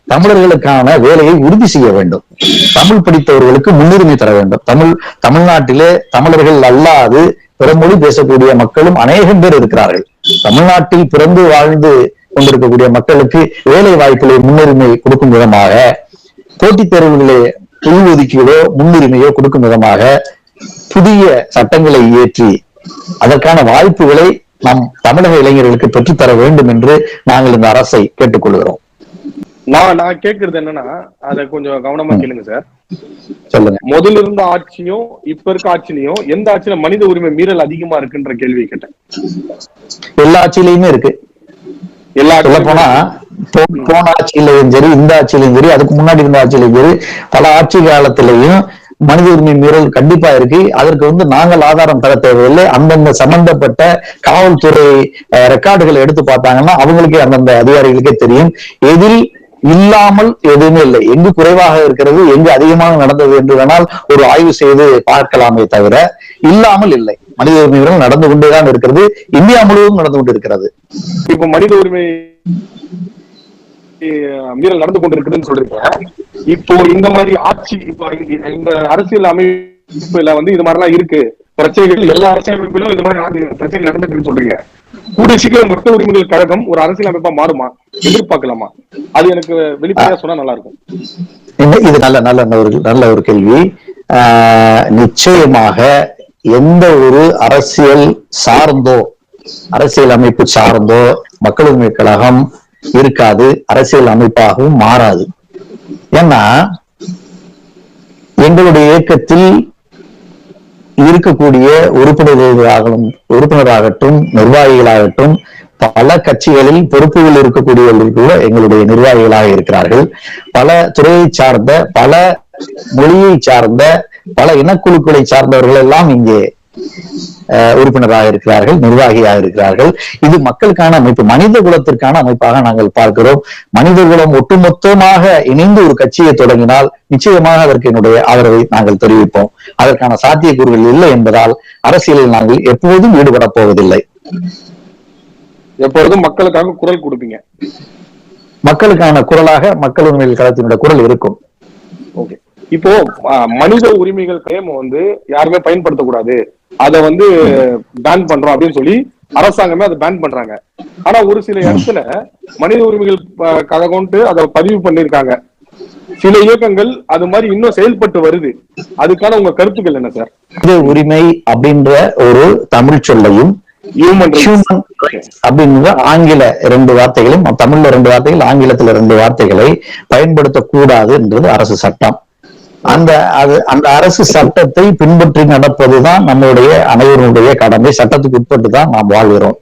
தமிழர்களுக்கான வேலையை உறுதி செய்ய வேண்டும். தமிழ் படித்தவர்களுக்கு முன்னுரிமை தர வேண்டும். தமிழ்நாட்டிலே தமிழர்கள் அல்லாது பிற மொழி பேசக்கூடிய மக்களும் அநேகம் பேர் இருக்கிறார்கள். தமிழ்நாட்டில் பிறந்து வாழ்ந்து கொண்டிருக்கக்கூடிய மக்களுக்கு வேலை வாய்ப்புகளை முன்னுரிமை கொடுக்கும் விதமாக, போட்டித் தேர்வுகளே உள்ஒதுக்கீடோ முன்னுரிமையோ கொடுக்கும் விதமாக புதிய சட்டங்களை இயற்றி அதற்கான வாய்ப்புகளை நம் தமிழக இளைஞர்களுக்கு பெற்றுத்தர வேண்டும் என்று நாங்கள் இந்த அரசை கேட்டுக்கொள்கிறோம். நான் கேட்கறது என்னன்னா, அதை கொஞ்சம் கவனமா கேளுங்க சார். சொல்லுங்க. முதல்ல இருந்த ஆட்சியும் இப்ப இருக்க ஆட்சியிலையும் எந்த ஆட்சியில மனித உரிமை மீறல் அதிகமா இருக்குன்ற கேள்வி கேட்டேன். எல்லா ஆட்சியிலையுமே இருக்கு. சொல்ல போனா போன ஆட்சியிலையும் சரி, இந்த ஆட்சியிலையும் சரி, அதுக்கு முன்னாடி இருந்த ஆட்சியிலையும் சரி, பல ஆட்சி காலத்திலையும் மனித உரிமை மீறல் கண்டிப்பா இருக்கு. அதற்கு நாங்கள் ஆதாரம் தர தேவையில்லை. அந்தந்த சம்பந்தப்பட்ட காவல்துறை ரெக்கார்டுகளை எடுத்து பார்த்தாங்கன்னா அவங்களுக்கே அந்தந்த அதிகாரிகளுக்கே தெரியும். எதில் இல்லாமல் எதுவுமே இல்லை. எங்கு குறைவாக இருக்கிறது, எங்கு அதிகமாக நடந்தது என்று வேணால் ஒரு ஆய்வு செய்து பார்க்கலாமே தவிர இல்லாமல் இல்லை. மனித உரிமைகள் நடந்து கொண்டேதான் இருக்கிறது. இந்தியா முழுவதும் நடந்து கொண்டு இருக்கிறது. இப்ப மனித உரிமை மீறல் நடந்து கொண்டிருக்குதுன்னு சொல்றீங்க. இப்போ இந்த மாதிரி ஆட்சி, இப்போ இந்த அரசியல் அமைப்புல இது மாதிரிலாம் இருக்கு பிரச்சனைகள், எல்லா அரசியல் அமைப்பிலும் இந்த மாதிரி பிரச்சனை நடந்துட்டு சொல்றீங்க. கூடிய சீக்கிரம் மக்கள் உரிமைகள் கழகம் ஒரு அரசியல் அமைப்பா மாறுமா, எதிர்பார்க்கலாமா? அது எனக்கு வெளிப்படையா சொன்னா நல்லா இருக்கும். இது நல்ல ஒரு கேள்வி. நிச்சயமாக எந்த ஒரு அரசியல் சார்ந்தோ, அரசியல் அமைப்பு சார்ந்தோ மக்கள் உரிமை கழகம் இருக்காது, அரசியல் அமைப்பாகவும் மாறாது. ஏன்னா எங்களுடைய இயக்கத்தில் இருக்கக்கூடிய உறுப்பினராகட்டும் நிர்வாகிகளாகட்டும் பல கட்சிகளில் பொறுப்புகள் இருக்கக்கூடியவர்கள் கூட எங்களுடைய நிர்வாகிகளாக இருக்கிறார்கள். பல துறையை சார்ந்த, பல மொழியை சார்ந்த, பல இனக்குழுக்களை சார்ந்தவர்கள் எல்லாம் இங்கே உறுப்பினராக இருக்கிறார்கள், நிர்வாகியாக இருக்கிறார்கள். இது மக்களுக்கான அமைப்பு, மனித குலத்திற்கான அமைப்பாக நாங்கள் பார்க்கிறோம். மனித குலம் ஒட்டுமொத்தமாக இணைந்து ஒரு கட்சியை தொடங்கினால் நிச்சயமாக அதற்கு என்னுடைய ஆதரவை நாங்கள் தெரிவிப்போம். அதற்கான சாத்தியக்கூறுகள் இல்லை என்பதால் அரசியலில் நாங்கள் எப்போதும் ஈடுபட போவதில்லை. எப்பொழுதும் மக்களுக்காக குரல் கொடுப்பீங்க. மக்களுக்கான குரலாக மக்கள் உரிமைகள் களத்தினுடைய குரல் இருக்கும். ஓகே. இப்போ மனித உரிமைகள் கிளைம் யாருமே பயன்படுத்தக்கூடாது, அதை பேன் பண்றோம் அப்படின்னு சொல்லி அரசாங்கமே அதை பேன் பண்றாங்க. ஆனா ஒரு சில இடத்துல மனித உரிமைகள் கொண்டு அதை பதிவு பண்ணிருக்காங்க. சில இயக்கங்கள் அது மாதிரி இன்னும் செயல்பட்டு வருது. அதுக்கான உங்க கருத்துக்கள் என்ன சார்? மனித உரிமை அப்படின்ற ஒரு தமிழ் சொல்லையும் ஹியூமன் ரைட்ஸ் அப்படின்ற ஆங்கில 2 வார்த்தைகளையும், தமிழ்ல 2 வார்த்தைகள், ஆங்கிலத்துல 2 வார்த்தைகளை பயன்படுத்தக்கூடாது என்றது அரசு சட்டம். அந்த அரசு சட்டத்தை பின்பற்றி நடப்பதுதான் நம்மளுடைய அனைவருடைய கடமை. சட்டத்துக்கு உட்பட்டு தான் நாம் வாழ்கிறோம்.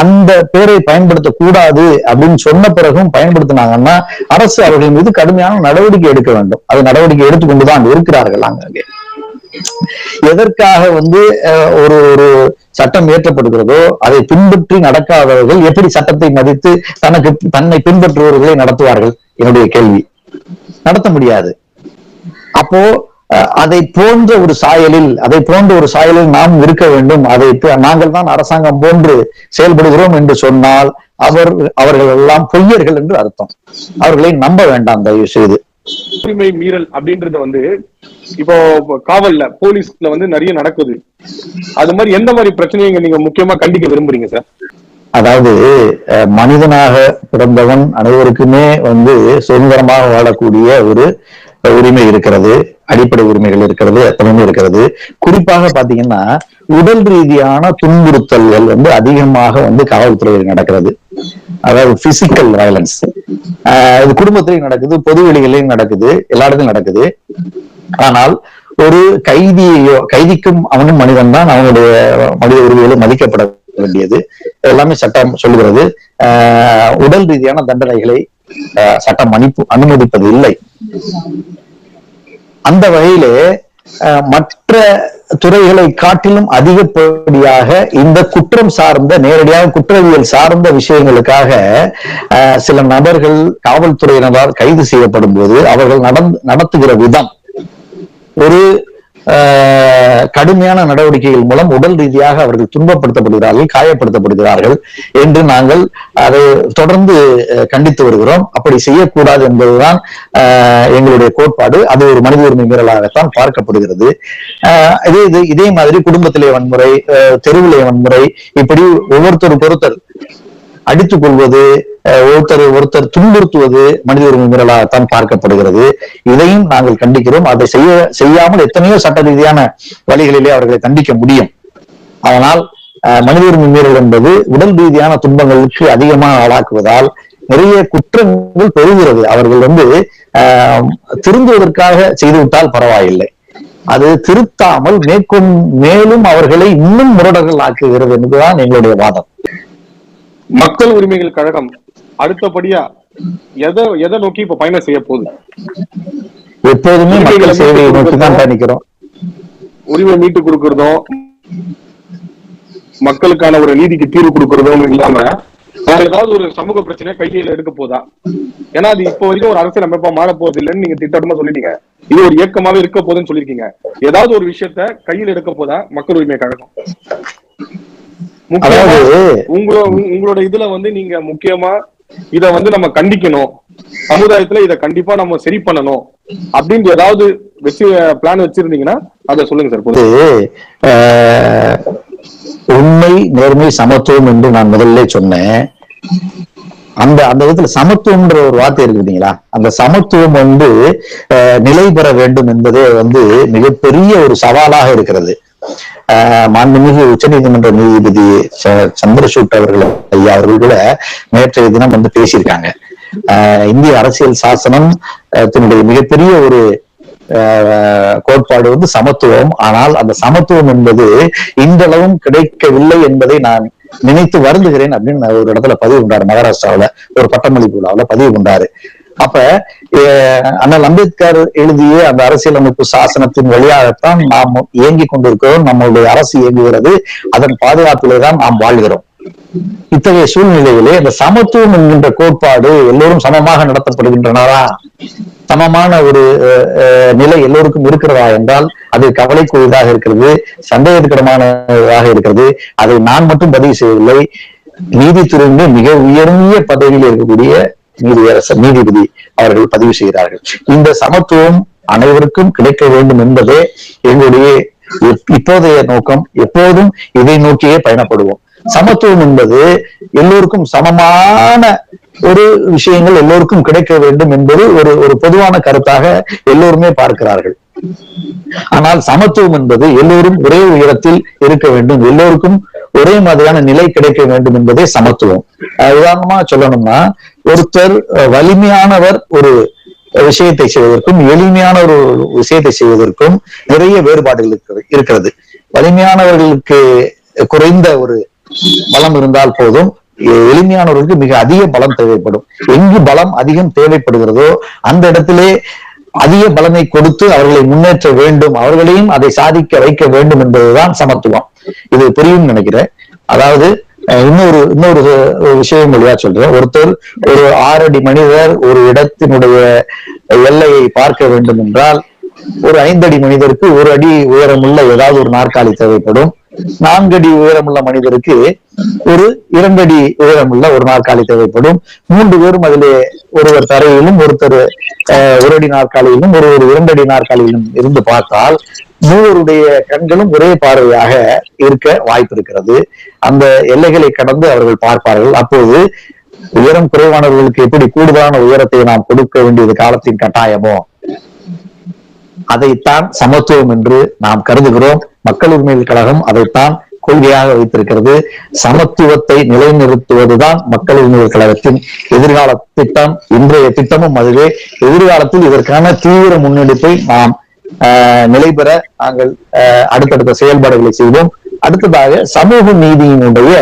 அந்த பேரை பயன்படுத்தக்கூடாது அப்படின்னு சொன்ன பிறகும் பயன்படுத்தினாங்கன்னா அரசு அவர்கள் மீது கடுமையான நடவடிக்கை எடுக்க வேண்டும். அது நடவடிக்கை எடுத்துக்கொண்டுதான் இருக்கிறார்கள். அங்கே எதற்காக ஒரு ஒரு சட்டம் இயற்றப்படுகிறதோ அதை பின்பற்றி நடக்காதவர்கள் எப்படி சட்டத்தை மதித்து தன்னை பின்பற்றுபவர்களை நடத்துவார்கள்? என்னுடைய கேள்வி. நடத்த முடியாது. அப்போ அதை போன்ற ஒரு சாயலில் நாம் இருக்க வேண்டும். அதை நாங்கள் தான் அரசாங்கம் போன்று செயல்படுகிறோம் என்று சொன்னால் அவர்கள் எல்லாம் பொய்யர்கள் என்று அர்த்தம். அவர்களை நம்ப வேண்டாம் தயவு செய்து. உரிமை மீறல் அப்படின்றது இப்போ காவல்ல, போலீஸ்ல நிறைய நடக்குது. அது மாதிரி எந்த மாதிரி பிரச்சனையை நீங்க முக்கியமா கண்டிக்க விரும்புறீங்க சார்? அதாவது மனிதனாக பிறந்தவன் அனைவருக்குமே சுதந்திரமாக வாழக்கூடிய ஒரு உரிமை இருக்கிறது, அடிப்படை உரிமைகள் இருக்கிறது, எத்தனையுமே இருக்கிறது. குறிப்பாக பாத்தீங்கன்னா உடல் ரீதியான துன்புறுத்தல்கள் அதிகமாக காவல்துறையில் நடக்கிறது. அதாவது பிசிக்கல் வயலன்ஸ். இது குடும்பத்திலையும் நடக்குது, பொதுவெளிகளிலும் நடக்குது, எல்லா இடத்துலையும் நடக்குது. ஆனால் ஒரு கைதிக்கும் அவனும் மனிதன் தான், அவனுடைய மனித உரிமைகளும் மதிக்கப்பட வேண்டியது எல்லாமே சட்டம் சொல்லுகிறது. உடல் ரீதியான தண்டனைகளை சட்டம் அனுமதிப்பது இல்லை. அந்த வகையிலே மற்ற துறைகளை காட்டிலும் அதிகப்படியாக இந்த குற்றம் சார்ந்த, நேரடியாக குற்றவியல் சார்ந்த விஷயங்களுக்காக சில நபர்கள் காவல்துறையினரால் கைது செய்யப்படும் போது அவர்கள் நடத்துகிற விதம் ஒரு கடுமையான நடவடிக்கைகள் மூலம் உடல் ரீதியாக அவர்கள் துன்பப்படுத்தப்படுகிறார்கள், காயப்படுத்தப்படுகிறார்கள் என்று நாங்கள் அதை தொடர்ந்து கண்டித்து வருகிறோம். அப்படி செய்யக்கூடாது என்பதுதான் எங்களுடைய கோட்பாடு. அது ஒரு மனித உரிமை மீறலாகத்தான் பார்க்கப்படுகிறது. இதே மாதிரி குடும்பத்திலே வன்முறை, தெருவிலே வன்முறை, இப்படி ஒருத்தர் அடித்துக் கொள்வது, ஒருத்தர் துன்புறுத்துவது மனித உரிமை மீறலாகத்தான் பார்க்கப்படுகிறது. இதையும் நாங்கள் கண்டிக்கிறோம். அதை செய்யாமல் எத்தனையோ சட்ட ரீதியான வழிகளிலே அவர்களை கண்டிக்க முடியும். அதனால் மனித உரிமை மீறல் என்பது உடல் ரீதியான துன்பங்களுக்கு அதிகமாக ஆளாக்குவதால் நிறைய குற்றங்கள் பெறுகிறது. அவர்கள் திருந்துவதற்காக செய்துவிட்டால் பரவாயில்லை, அது திருத்தாமல் மேலும் அவர்களை இன்னும் முரடர்கள் ஆக்குகிறது என்பதுதான் எங்களுடைய வாதம். மக்கள் உரிமைகள் கழகம் அடுத்தபடியா எதை நோக்கி இப்ப பயணம் செய்ய போகுது? எப்போதுமே மக்கள் சேவையை நோக்கி தான் பயணிக்கிறோம். உரிமை மீட்டு கொடுக்கறதும், மக்களுக்கான ஒரு நீதிக்கு தீர்வு கொடுக்கறதும் இல்லாம வேற ஏதாவது ஒரு சமூக பிரச்சனை கையில எடுக்க போதா? ஏன்னா அது இப்போ வரைக்கும் ஒரு அரசியல் அமைப்பா மாற போறது இல்லைன்னு நீங்க திட்டமா சொல்லிட்டீங்க. இது ஒரு இயக்கமாவே இருக்க போதுன்னு சொல்லிருக்கீங்க. ஏதாவது ஒரு விஷயத்த கையில் எடுக்க போதா மக்கள் உரிமை கழகம்? உங்களோட இதுல நீங்க முக்கியமா இத நம்ம கண்டிக்கணும், சமுதாயத்துல இத கண்டிப்பா நம்ம சரி பண்ணணும் அப்படின்னு ஏதாவது பிளான் வச்சிருந்தீங்கன்னா அதை சொல்லுங்க சார். உண்மை, நேர்மை, சமத்துவம் என்று நான் முதல்ல சொன்னேன். அந்த விதத்துல சமத்துவம்ன்ற ஒரு வார்த்தை இருக்குதுங்களா, அந்த சமத்துவம் நிலை பெற வேண்டும் என்பதே மிகப்பெரிய ஒரு சவாலாக இருக்கிறது. மாண்புமிகு உச்ச நீதிமன்ற நீதிபதி சந்திரசூட் அவர்கள் கூட நேற்றைய தினம் பேசியிருக்காங்க. இந்திய அரசியல் சாசனம் தன்னுடைய மிகப்பெரிய ஒரு கோட்பாடு சமத்துவம். ஆனால் அந்த சமத்துவம் என்பது இன்றளவும் கிடைக்கவில்லை என்பதை நான் நினைத்து வருந்துகிறேன் அப்படின்னு ஒரு இடத்துல பதிவு கொண்டாரு. மகாராஷ்டிராவில ஒரு பட்டமளிப்பு விழாவில் பதிவு கொண்டாரு. அப்ப அண்ணல் அம்பேத்கர் எழுதிய அந்த அரசியலமைப்பு சாசனத்தின் வழியாகத்தான் நாம் இயங்கிக் கொண்டிருக்கிறோம். நம்மளுடைய அரசு இயங்குகிறது. அதன் பாதுகாப்பிலே தான் நாம் வாழ்கிறோம். இத்தகைய சூழ்நிலையிலே இந்த சமத்துவம் என்கின்ற கோட்பாடு எல்லோரும் சமமாக நடத்தப்படுகின்றனரா, சமமான ஒரு நிலை எல்லோருக்கும் இருக்கிறதா என்றால் அது கவலைக்குரியதாக இருக்கிறது, சந்தேகத்துக்கிடமானதாக இருக்கிறது. அதை நான் மட்டும் பதிவு செய்யவில்லை. நீதித்துறையிலே மிக உயர்ந்த பதவியில் இருக்கக்கூடிய நீதிபதி அவர்கள் பதிவு செய்கிறார்கள். இந்த சமத்துவம் அனைவருக்கும் கிடைக்க வேண்டும் என்பதே எங்களுடைய இப்போதைய நோக்கம். எப்போதும் இதை நோக்கியே பயணப்படுவோம். சமத்துவம் என்பது எல்லோருக்கும் சமமான ஒரு விஷயங்கள் எல்லோருக்கும் கிடைக்க வேண்டும் என்பது ஒரு பொதுவான கருத்தாக எல்லோருமே பார்க்கிறார்கள். ஆனால் சமத்துவம் என்பது எல்லோரும் ஒரே உயரத்தில் இருக்க வேண்டும், எல்லோருக்கும் ஒரே மாதிரியான நிலை கிடைக்க வேண்டும் என்பதே சமத்துவம். உதாரணமா சொல்லணும்னா, ஒருத்தர் வலிமையானவர் ஒரு விஷயத்தை செய்வதற்கும் எளிமையான ஒரு விஷயத்தை செய்வதற்கும் நிறைய வேறுபாடுகள் இருக்கிறது. வலிமையானவர்களுக்கு குறைந்த ஒரு பலம் இருந்தால் போதும், எளிமையானவர்களுக்கு மிக அதிக பலம் தேவைப்படும். எங்கு பலம் அதிகம் தேவைப்படுகிறதோ அந்த இடத்திலே அதிக பலனை கொடுத்து அவர்களை முன்னேற்ற வேண்டும், அவர்களையும் அதை சாதிக்க வைக்க வேண்டும் என்பதுதான் சமத்துவம். இது புரியும் நினைக்கிறேன். அதாவது இன்னொரு விஷயம் வழியா சொல்றேன். ஒருத்தர் ஒரு 6 அடி மனிதர் ஒரு இடத்தினுடைய எல்லையை பார்க்க வேண்டும் என்றால் ஒரு 5 அடி மனிதருக்கு 1 அடி உயரமுள்ள ஏதாவது ஒரு நாற்காலி தேவைப்படும். 4 அடி உயரமுள்ள மனிதருக்கு ஒரு 2 அடி உயரமுள்ள ஒரு நாற்காலி தேவைப்படும். 3 பேரும் அதிலே ஒருவர் தரையிலும் ஒருத்தர் 1 அடி நாற்காலியிலும் ஒருவர் 2 அடி நாற்காலியிலும் இருந்து பார்த்தால் மூவருடைய கண்களும் ஒரே பார்வையாக இருக்க வாய்ப்பு இருக்கிறது. அந்த எல்லைகளை கடந்து அவர்கள் பார்ப்பார்கள். அப்போது உயரம் குறைவானவர்களுக்கு எப்படி கூடுதலான உயரத்தை நாம் கொடுக்க வேண்டியது காலத்தின் கட்டாயமோ அதைத்தான் சமத்துவம் என்று நாம் கருதுகிறோம். மக்கள் உரிமைகள் கழகம் அதைத்தான் கொள்கையாக வைத்திருக்கிறது. சமத்துவத்தை நிலைநிறுத்துவதுதான் மக்கள் உரிமைகள் கழகத்தின் எதிர்கால திட்டம். இன்றைய திட்டமும் அதுவே. எதிர்காலத்தில் இதற்கான தீவிர முன்னெடுப்பை நாம் நிலை பெற நாங்கள் அடுத்தடுத்த செயல்பாடுகளை செய்வோம். அடுத்ததாக சமூக நீதியினுடைய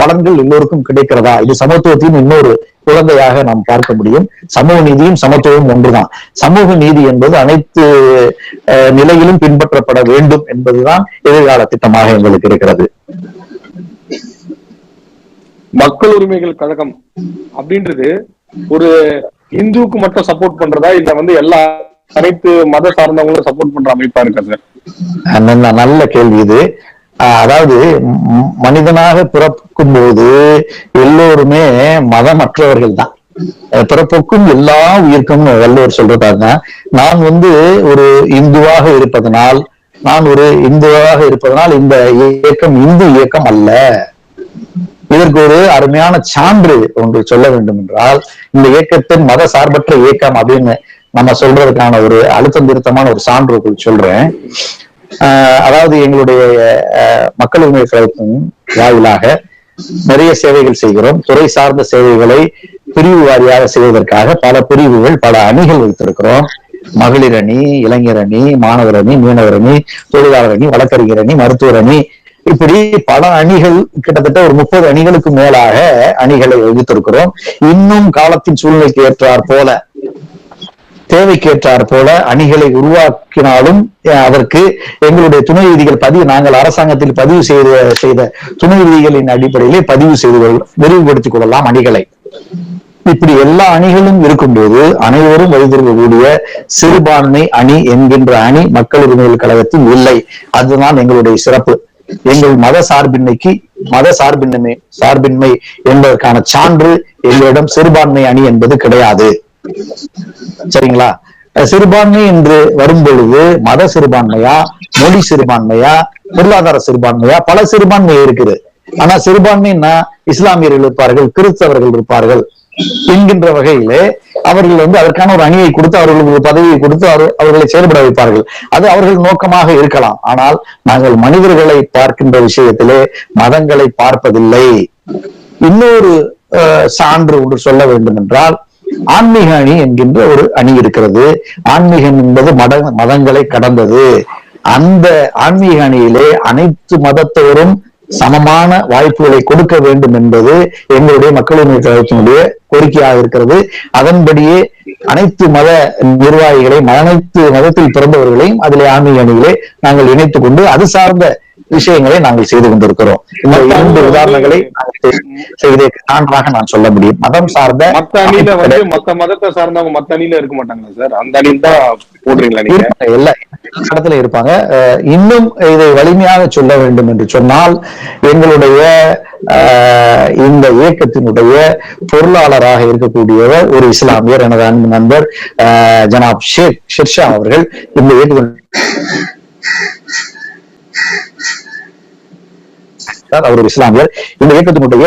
பலன்கள் எல்லோருக்கும் கிடைக்கிறதா, இது சமத்துவத்தின் இன்னொரு குழந்தையாக நாம் பார்க்க முடியும். சமூக நீதியும் சமத்துவமும் ஒன்றுதான். சமூக நீதி என்பது அனைத்து நிலையிலும் பின்பற்றப்பட வேண்டும் என்பதுதான் எதிர்கால திட்டமாக எங்களுக்கு இருக்கிறது. மக்கள் உரிமைகள் கழகம் அப்படின்றது ஒரு இந்துவுக்கு மட்டும் சப்போர்ட் பண்றதா, இல்ல எல்லா அனைத்து மத சார்ந்தவங்களும் சப்போர்ட் பண்ற அமைப்பா இருக்காது? நல்ல கேள்வி இது. அதாவது மனிதனாக பிறக்கும் போது எல்லோருமே மதமற்றவர்கள் தான். பிறப்புக்கும் எல்லா உயிர்க்கும் வள்ளுவர் சொல்றதாங்க. நான் ஒரு இந்துவாக இருப்பதனால் இந்த இயக்கம் இந்து இயக்கம் அல்ல. இதற்கு ஒரு அருமையான சான்று ஒன்று சொல்ல வேண்டும் என்றால், இந்த இயக்கத்தின் மத சார்பற்ற இயக்கம் அப்படின்னு நம்ம சொல்றதுக்கான ஒரு அழுத்தம் திருத்தமான ஒரு சான்று சொல்றேன். அதாவது எங்களுடைய மக்கள் உரிமை கழகத்தின் வாயிலாக நிறைய சேவைகள் செய்கிறோம். துறை சார்ந்த சேவைகளை பிரிவு வாரியாக செய்வதற்காக பல பிரிவுகள், பல அணிகள் வைத்திருக்கிறோம். மகளிர் அணி, இளைஞர் அணி, மாணவர் அணி, மீனவர் அணி, தொழிலாளர் அணி, வழக்கறிஞர் அணி, மருத்துவர் அணி, இப்படி பல அணிகள், கிட்டத்தட்ட ஒரு 30 அணிகளுக்கு மேலாக அணிகளை வகுத்திருக்கிறோம். இன்னும் காலத்தின் சூழ்நிலைக்கு ஏற்றாற் போல, தேவைக்கு ஏற்றாற் போல அணிகளை உருவாக்கினாலும் அதற்கு எங்களுடைய துணை விதிகள் நாங்கள் அரசாங்கத்தில் பதிவு செய்த துணை விதிகளின் அடிப்படையிலே பதிவு செய்து விரிவுபடுத்திக் கொள்ளலாம் அணிகளை. இப்படி எல்லா அணிகளும் இருக்கும்போது அனைவரும் வைத்திருக்கக்கூடிய சிறுபான்மை அணி என்கின்ற அணி மக்கள் உரிமைகள் கழகத்தில் இல்லை. அதுதான் எங்களுடைய சிறப்பு. எங்கள் மத சார்பின்மை என்பதற்கான சான்று எங்களிடம் சிறுபான்மை அணி என்பது கிடையாது. சரிங்களா? சிறுபான்மை என்று வரும் பொழுது மத சிறுபான்மையா, மொழி சிறுபான்மையா, பொருளாதார சிறுபான்மையா, பல சிறுபான்மை இருக்குது. ஆனா சிறுபான்மைன்னா இஸ்லாமியர்கள் இருப்பார்கள், கிறிஸ்தவர்கள் இருப்பார்கள் என்கின்ற வகையிலே அவர்கள் அதற்கான ஒரு அணியை கொடுத்து, அவர்களுக்கு ஒரு பதவியை கொடுத்து அவர்களை செயல்பட வைப்பார்கள். அது அவர்கள் நோக்கமாக இருக்கலாம். ஆனால் நாங்கள் மனிதர்களை பார்க்கின்ற விஷயத்திலே மதங்களை பார்ப்பதில்லை. இன்னொரு சான்று ஒன்று சொல்ல வேண்டும் என்றால், ஆன்மீக அணி என்கின்ற ஒரு அணி இருக்கிறது. ஆன்மீகம் என்பது மதங்களை கடந்தது. அந்த ஆன்மீக அணியிலே அனைத்து மதத்தவரும் சமமான வாய்ப்புகளை கொடுக்க வேண்டும் என்பது எங்களுடைய மக்கள் உரிமை கழகத்தினுடைய கோரிக்கையாக இருக்கிறது. அதன்படியே அனைத்து மத நிர்வாகிகளையும் அனைத்து மதத்தில் பிறந்தவர்களையும் அதிலே ஆன்மீக அணியிலே நாங்கள் இணைத்துக் கொண்டு அது சார்ந்த விஷயங்களை நாங்கள் செய்து கொண்டிருக்கிறோம். இந்த 2 உதாரணங்களை செய்ததற்கு சான்றாக நான் சொல்ல முடியும். மதம் சார்ந்த மத்த அணியில வந்து மத்த மதத்தை சார்ந்தவங்க மத்த அணியில இருக்க மாட்டாங்களா சார்? அந்த அணியில் தான் போடுறீங்களா நீங்க? எல்லா இடத்துல இருப்பாங்க. இன்னும் இதை வலிமையாக சொல்ல வேண்டும் என்று சொன்னால், எங்களுடைய இந்த இயக்கத்தினுடைய பொருளாளராக இருக்கக்கூடியவர் ஒரு இஸ்லாமியர், எனது அன்பு நண்பர் ஜனாப் ஷேக் ஷிர்ஷா அவர்கள் இந்த இயக்க அவர் ஒரு இஸ்லாமியர். இந்த இயக்கத்தினுடைய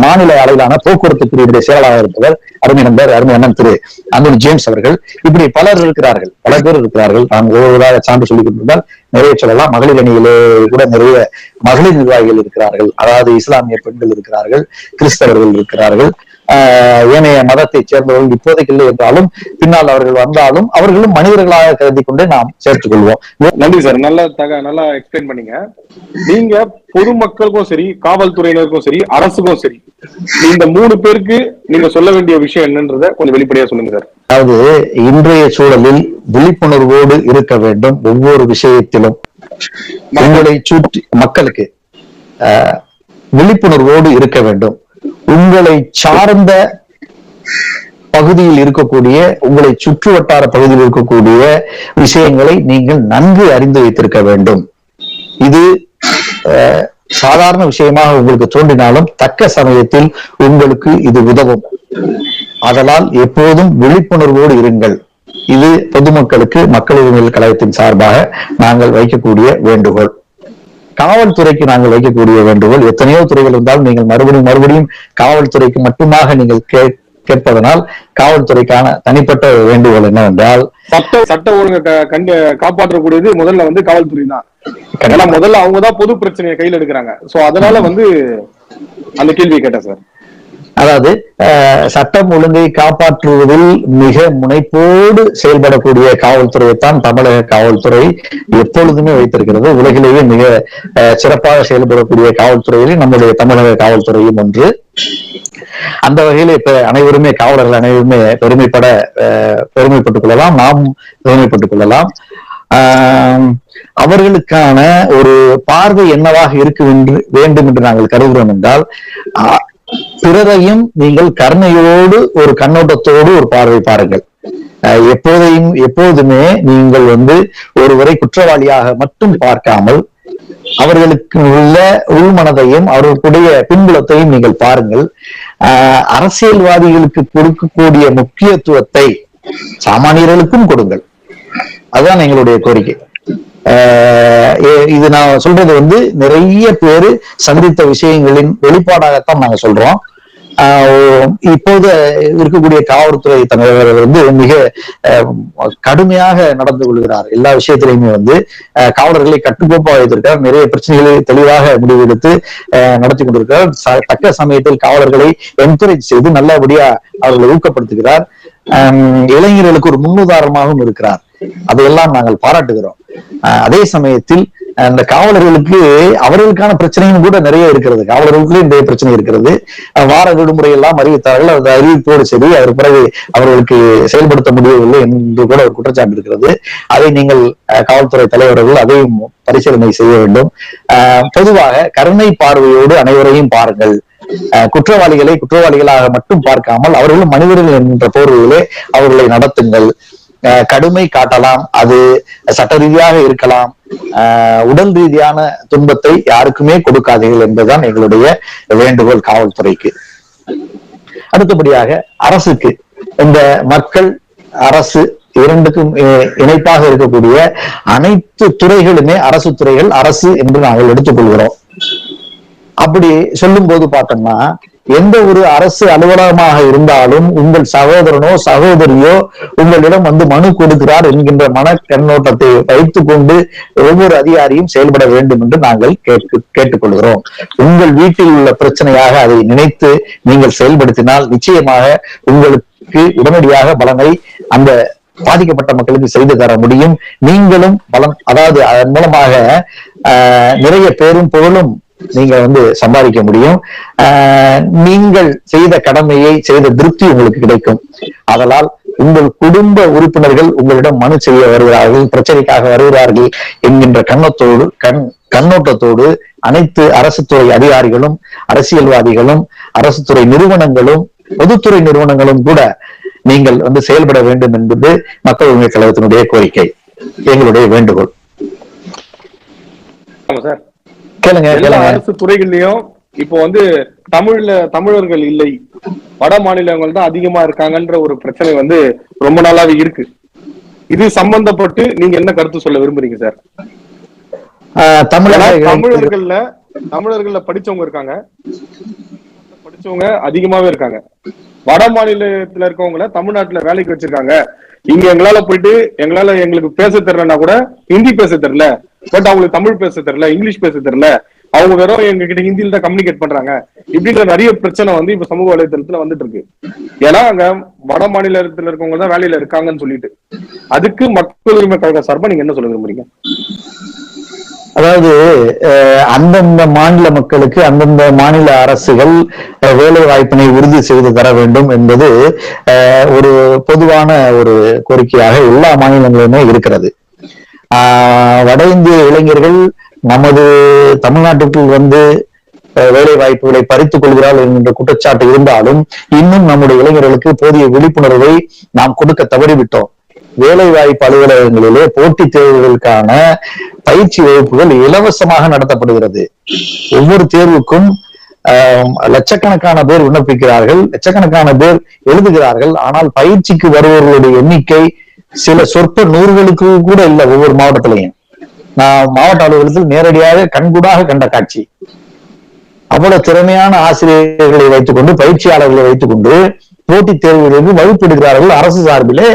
மாநில அளவிலான போக்குவரத்து பிரிவுடைய செயலாளராக இருப்பவர் அருமை நண்பர் அருமை அண்ணன் திரு அந்தோனி ஜேம்ஸ் அவர்கள். இப்படி பலர் இருக்கிறார்கள், பல பேர் இருக்கிறார்கள். நான் ஒவ்வொருவராக சான்று சொல்லிக் கொண்டிருந்தால் நிறைய சொல்லலாம். மகளிர் அணியிலே கூட நிறைய மகளிர் நிர்வாகிகள் இருக்கிறார்கள். அதாவது இஸ்லாமிய பெண்கள் இருக்கிறார்கள், கிறிஸ்தவர்கள் இருக்கிறார்கள், ஏனைய மதத்தை சேர்ந்தவர்கள் இப்போதைக்கு இல்லை என்றாலும் பின்னால் அவர்கள் வந்தாலும் அவர்களும் மனிதர்களாக கருதி கொண்டே நாம் சேர்த்துக் கொள்வோம். நன்றி சார், நல்லா எக்ஸ்பிளைன் பண்ணீங்க. நீங்க பொதுமக்களுக்கும் சரி, காவல்துறையினருக்கும் சரி, அரசுக்கும் சரி, இந்த 3 பேருக்கு நீங்க சொல்ல வேண்டிய விஷயம் என்னன்றத கொஞ்சம் வெளிப்படையா சொல்லுங்க சார். அதாவது இன்றைய சூழலில் விழிப்புணர்வோடு இருக்க வேண்டும். ஒவ்வொரு விஷயத்திலும் உங்களை சுற்றி மக்களுக்கு விழிப்புணர்வோடு இருக்க வேண்டும். உங்களை சார்ந்த பகுதியில் இருக்கக்கூடிய, உங்களை சுற்று வட்டார பகுதியில் இருக்கக்கூடிய விஷயங்களை நீங்கள் நன்கு அறிந்து வைத்திருக்க வேண்டும். இது சாதாரண விஷயமாக உங்களுக்கு தோன்றினாலும் தக்க சமயத்தில் உங்களுக்கு இது உதவும். அதனால் எப்போதும் விழிப்புணர்வோடு இருங்கள். இது பொதுமக்களுக்கு மக்கள் உரிமை கழகத்தின் சார்பாக நாங்கள் வைக்கக்கூடிய வேண்டுகோள். காவல்துறைக்கு நாங்கள் வைக்கக்கூடிய வேண்டுகோள், எத்தனையோ துறைகள் இருந்தாலும் நீங்கள் மறுபடியும் காவல்துறைக்கு மட்டுமாக நீங்கள் கேட்பதனால் காவல்துறைக்கான தனிப்பட்ட வேண்டுகோள் என்னவென்றால், சட்ட ஒழுங்கை காப்பாற்றக்கூடியது முதல்ல வந்து காவல்துறை தான். ஏன்னா முதல்ல அவங்கதான் பொது பிரச்சனையை கையில் எடுக்கிறாங்க. சோ அதனால வந்து அந்த கேள்வியை கேட்டேன் சார். அதாவது சட்டம் ஒழுங்கை காப்பாற்றுவதில் மிக முனைப்போடு செயல்படக்கூடிய காவல்துறையைத்தான் தமிழக காவல்துறை எப்பொழுதுமே வைத்திருக்கிறது. உலகிலேயே மிக சிறப்பாக செயல்படக்கூடிய காவல்துறையிலே நம்முடைய தமிழக காவல்துறையும் ஒன்று. அந்த வகையில இப்ப அனைவருமே காவலர்கள் அனைவருமே பெருமைப்பட்டுக் கொள்ளலாம், நாம் பெருமைப்பட்டுக் கொள்ளலாம். அவர்களுக்கான ஒரு பார்வை என்னவாக இருக்க வேண்டும் என்று நாங்கள் கருதுகிறோம் என்றால், பிறரையும் நீங்கள் கருணையோடு ஒரு கண்ணோட்டத்தோடு ஒரு பார்வை பாருங்கள். எப்போதுமே நீங்கள் வந்து ஒருவரை குற்றவாளியாக மட்டும் பார்க்காமல் அவர்களுக்கு உள்ள உள்மனதையும் அவர்களுடைய பின்புலத்தையும் நீங்கள் பாருங்கள். அரசியல்வாதிகளுக்கு கொடுக்கக்கூடிய முக்கியத்துவத்தை சாமானியர்களுக்கும் கொடுங்கள். அதுதான் எங்களுடைய கோரிக்கை. இது நான் சொல்றது வந்து நிறைய பேரு சந்தித்த விஷயங்களின் வெளிப்பாடாகத்தான் நாங்க சொல்றோம். இப்போது இருக்கக்கூடிய காவல்துறை தலைவர் வந்து மிக கடுமையாக நடந்து கொள்கிறார். எல்லா விஷயத்திலையுமே வந்து காவலர்களை கட்டுக்கோப்பாக வைத்திருக்கிறார். நிறைய பிரச்சனைகளை தெளிவாக முடிவெடுத்து நடத்தி கொண்டிருக்கிறார். தக்க சமயத்தில் காவலர்களை என்கரேஜ் செய்து நல்லபடியா அவர்களை ஊக்கப்படுத்துகிறார். இளைஞர்களுக்கு ஒரு முன்னுதாரணமாகவும் இருக்கிறார். அதையெல்லாம் நாங்கள் பாராட்டுகிறோம். அதே சமயத்தில் அந்த காவலர்களுக்கு அவர்களுக்கான பிரச்சனையும் கூட நிறைய இருக்கிறது. காவலர்களுக்கு இந்த பிரச்சனை இருக்கிறது. வார விடுமுறை எல்லாம் அறிவித்தார்கள். அந்த அறிவிப்போடு சரி அதற்கு பிறகு அவர்களுக்கு செயல்படுத்த முடியவில்லை என்று கூட ஒரு குற்றச்சாட்டு இருக்கிறது. அதை நீங்கள் காவல்துறை தலைவர்கள் அதையும் பரிசீலனை செய்ய வேண்டும். பொதுவாக கருணை பார்வையோடு அனைவரையும் பாருங்கள். குற்றவாளிகளை குற்றவாளிகளாக மட்டும் பார்க்காமல் அவர்களும் மனிதர்கள் என்ற போர்வையிலே அவர்களை நடத்துங்கள். கடுமை காட்டலாம், அது சட்ட ரீதியாக இருக்கலாம். உடல் ரீதியான துன்பத்தை யாருக்குமே கொடுக்காதீர்கள் என்பதுதான் எங்களுடைய வேண்டுகோள் காவல்துறைக்கு. அடுத்தபடியாக அரசுக்கு, இந்த மக்கள் அரசு இரண்டுக்கும் இணைப்பாக இருக்கக்கூடிய அனைத்து துறைகளுமே அரசு துறைகள், அரசு என்று நாங்கள் எடுத்துக்கொள்கிறோம். அப்படி சொல்லும் போது பார்த்தோம்னா, எந்த ஒரு அரசு அலுவலகமாக இருந்தாலும் உங்கள் சகோதரனோ சகோதரியோ உங்களிடம் வந்து மனு கொடுக்கிறார் என்கின்ற மன கண்ணோட்டத்தை வைத்துக் கொண்டு ஒவ்வொரு அதிகாரியும் செயல்பட வேண்டும் என்று நாங்கள் கேட்டுக்கொள்கிறோம். உங்கள் வீட்டில் உள்ள பிரச்சனையாக அதை நினைத்து நீங்கள் செயல்படுத்தினால் நிச்சயமாக உங்களுக்கு உடனடியாக பலனை அந்த பாதிக்கப்பட்ட மக்களுக்கு செய்து தர முடியும். நீங்களும் பலன், அதாவது அதன் மூலமாக நிறைய பேரும் புகழும் நீங்க சம்பாதிக்க முடியும். நீங்கள் செய்த கடமையை செய்த திருப்தி உங்களுக்கு கிடைக்கும். அதனால் உங்கள் குடும்ப உறுப்பினர்கள் உங்களிடம் மனு செய்ய வருகிறார்கள், பிரச்சனைக்காக வருகிறார்கள் என்கின்ற கண்ணோட்டத்தோடு அனைத்து அரசு துறை அதிகாரிகளும், அரசியல்வாதிகளும், அரசு துறை நிறுவனங்களும், பொதுத்துறை நிறுவனங்களும் கூட நீங்கள் செயல்பட வேண்டும் என்பது மக்கள் உரிமை கழகத்தினுடைய கோரிக்கை, எங்களுடைய வேண்டுகோள். கேளுங்க. அரசு துறைகள்லயும் இப்போ தமிழர்கள் இல்லை, வட மாநிலங்கள் தான் அதிகமா இருக்காங்கன்ற ஒரு பிரச்சனை ரொம்ப நாளாவே இருக்கு. இது சம்பந்தப்பட்டு நீங்க என்ன கருத்து சொல்ல விரும்புறீங்க சார்? தமிழர்கள்ல படிச்சவங்க இருக்காங்க, படிச்சவங்க அதிகமாவே இருக்காங்க. வட மாநிலத்துல இருக்கவங்கள தமிழ்நாட்டுல வேலைக்கு வச்சிருக்காங்க. இங்க எங்களுக்கு பேச தெரியலன்னா கூட ஹிந்தி பேச தெரியல, பட் அவங்களுக்கு தமிழ் பேச தெரியல, இங்கிலீஷ் பேச தெரியல, அவங்க வெறும் எங்க கிட்ட ஹிந்தியில தான் கம்யூனிகேட் பண்றாங்க. இப்படின்ற நிறைய பிரச்சனை இப்ப சமூக வலைதளத்துல வந்துட்டு இருக்கு. ஏன்னா அங்க வட மாநிலத்துல இருக்கவங்க தான் வேலையில இருக்காங்கன்னு சொல்லிட்டு, அதுக்கு மக்கள் உரிமை கழக சார்பா நீங்க என்ன சொல்ல விரும்புறீங்க? அதாவது அந்தந்த மாநில மக்களுக்கு அந்தந்த மாநில அரசுகள் வேலை வாய்ப்பினை உறுதி செய்து தர வேண்டும் என்பது ஒரு பொதுவான ஒரு கோரிக்கையாக எல்லா மாநிலங்களிலுமே இருக்கிறது. வட இந்திய இளைஞர்கள் நமது தமிழ்நாட்டுக்குள் வேலை வாய்ப்புகளை பறித்துக் கொள்கிறார்கள் என்கின்ற குற்றச்சாட்டு இருந்தாலும் இன்னும் நம்முடைய இளைஞர்களுக்கு போதிய விழிப்புணர்வை நாம் கொடுக்க தவறிவிட்டோம். வேலை வாய்ப்பு அலுவலகங்களிலே போட்டித் தேர்வுகளுக்கான பயிற்சி வகுப்புகள் இலவசமாக நடத்தப்படுகிறது. ஒவ்வொரு தேர்வுக்கும் லட்சக்கணக்கான பேர் விண்ணப்பிக்கிறார்கள், லட்சக்கணக்கான பேர் எழுதுகிறார்கள். ஆனால் பயிற்சிக்கு வருபவர்களுடைய எண்ணிக்கை சில சொற்ப நூறுகளுக்கு கூட இல்லை. ஒவ்வொரு மாவட்டத்திலையும் நான் மாவட்ட அலுவலகத்தில் நேரடியாக கண்கூடாக கண்ட காட்சி. அவ்வளவு திறமையான ஆசிரியர்களை வைத்துக் கொண்டு, பயிற்சியாளர்களை வைத்துக் கொண்டு போட்டித் தேர்வுகளுக்கு வகுப்பெடுக்கிறார்கள். அரசு சார்பிலே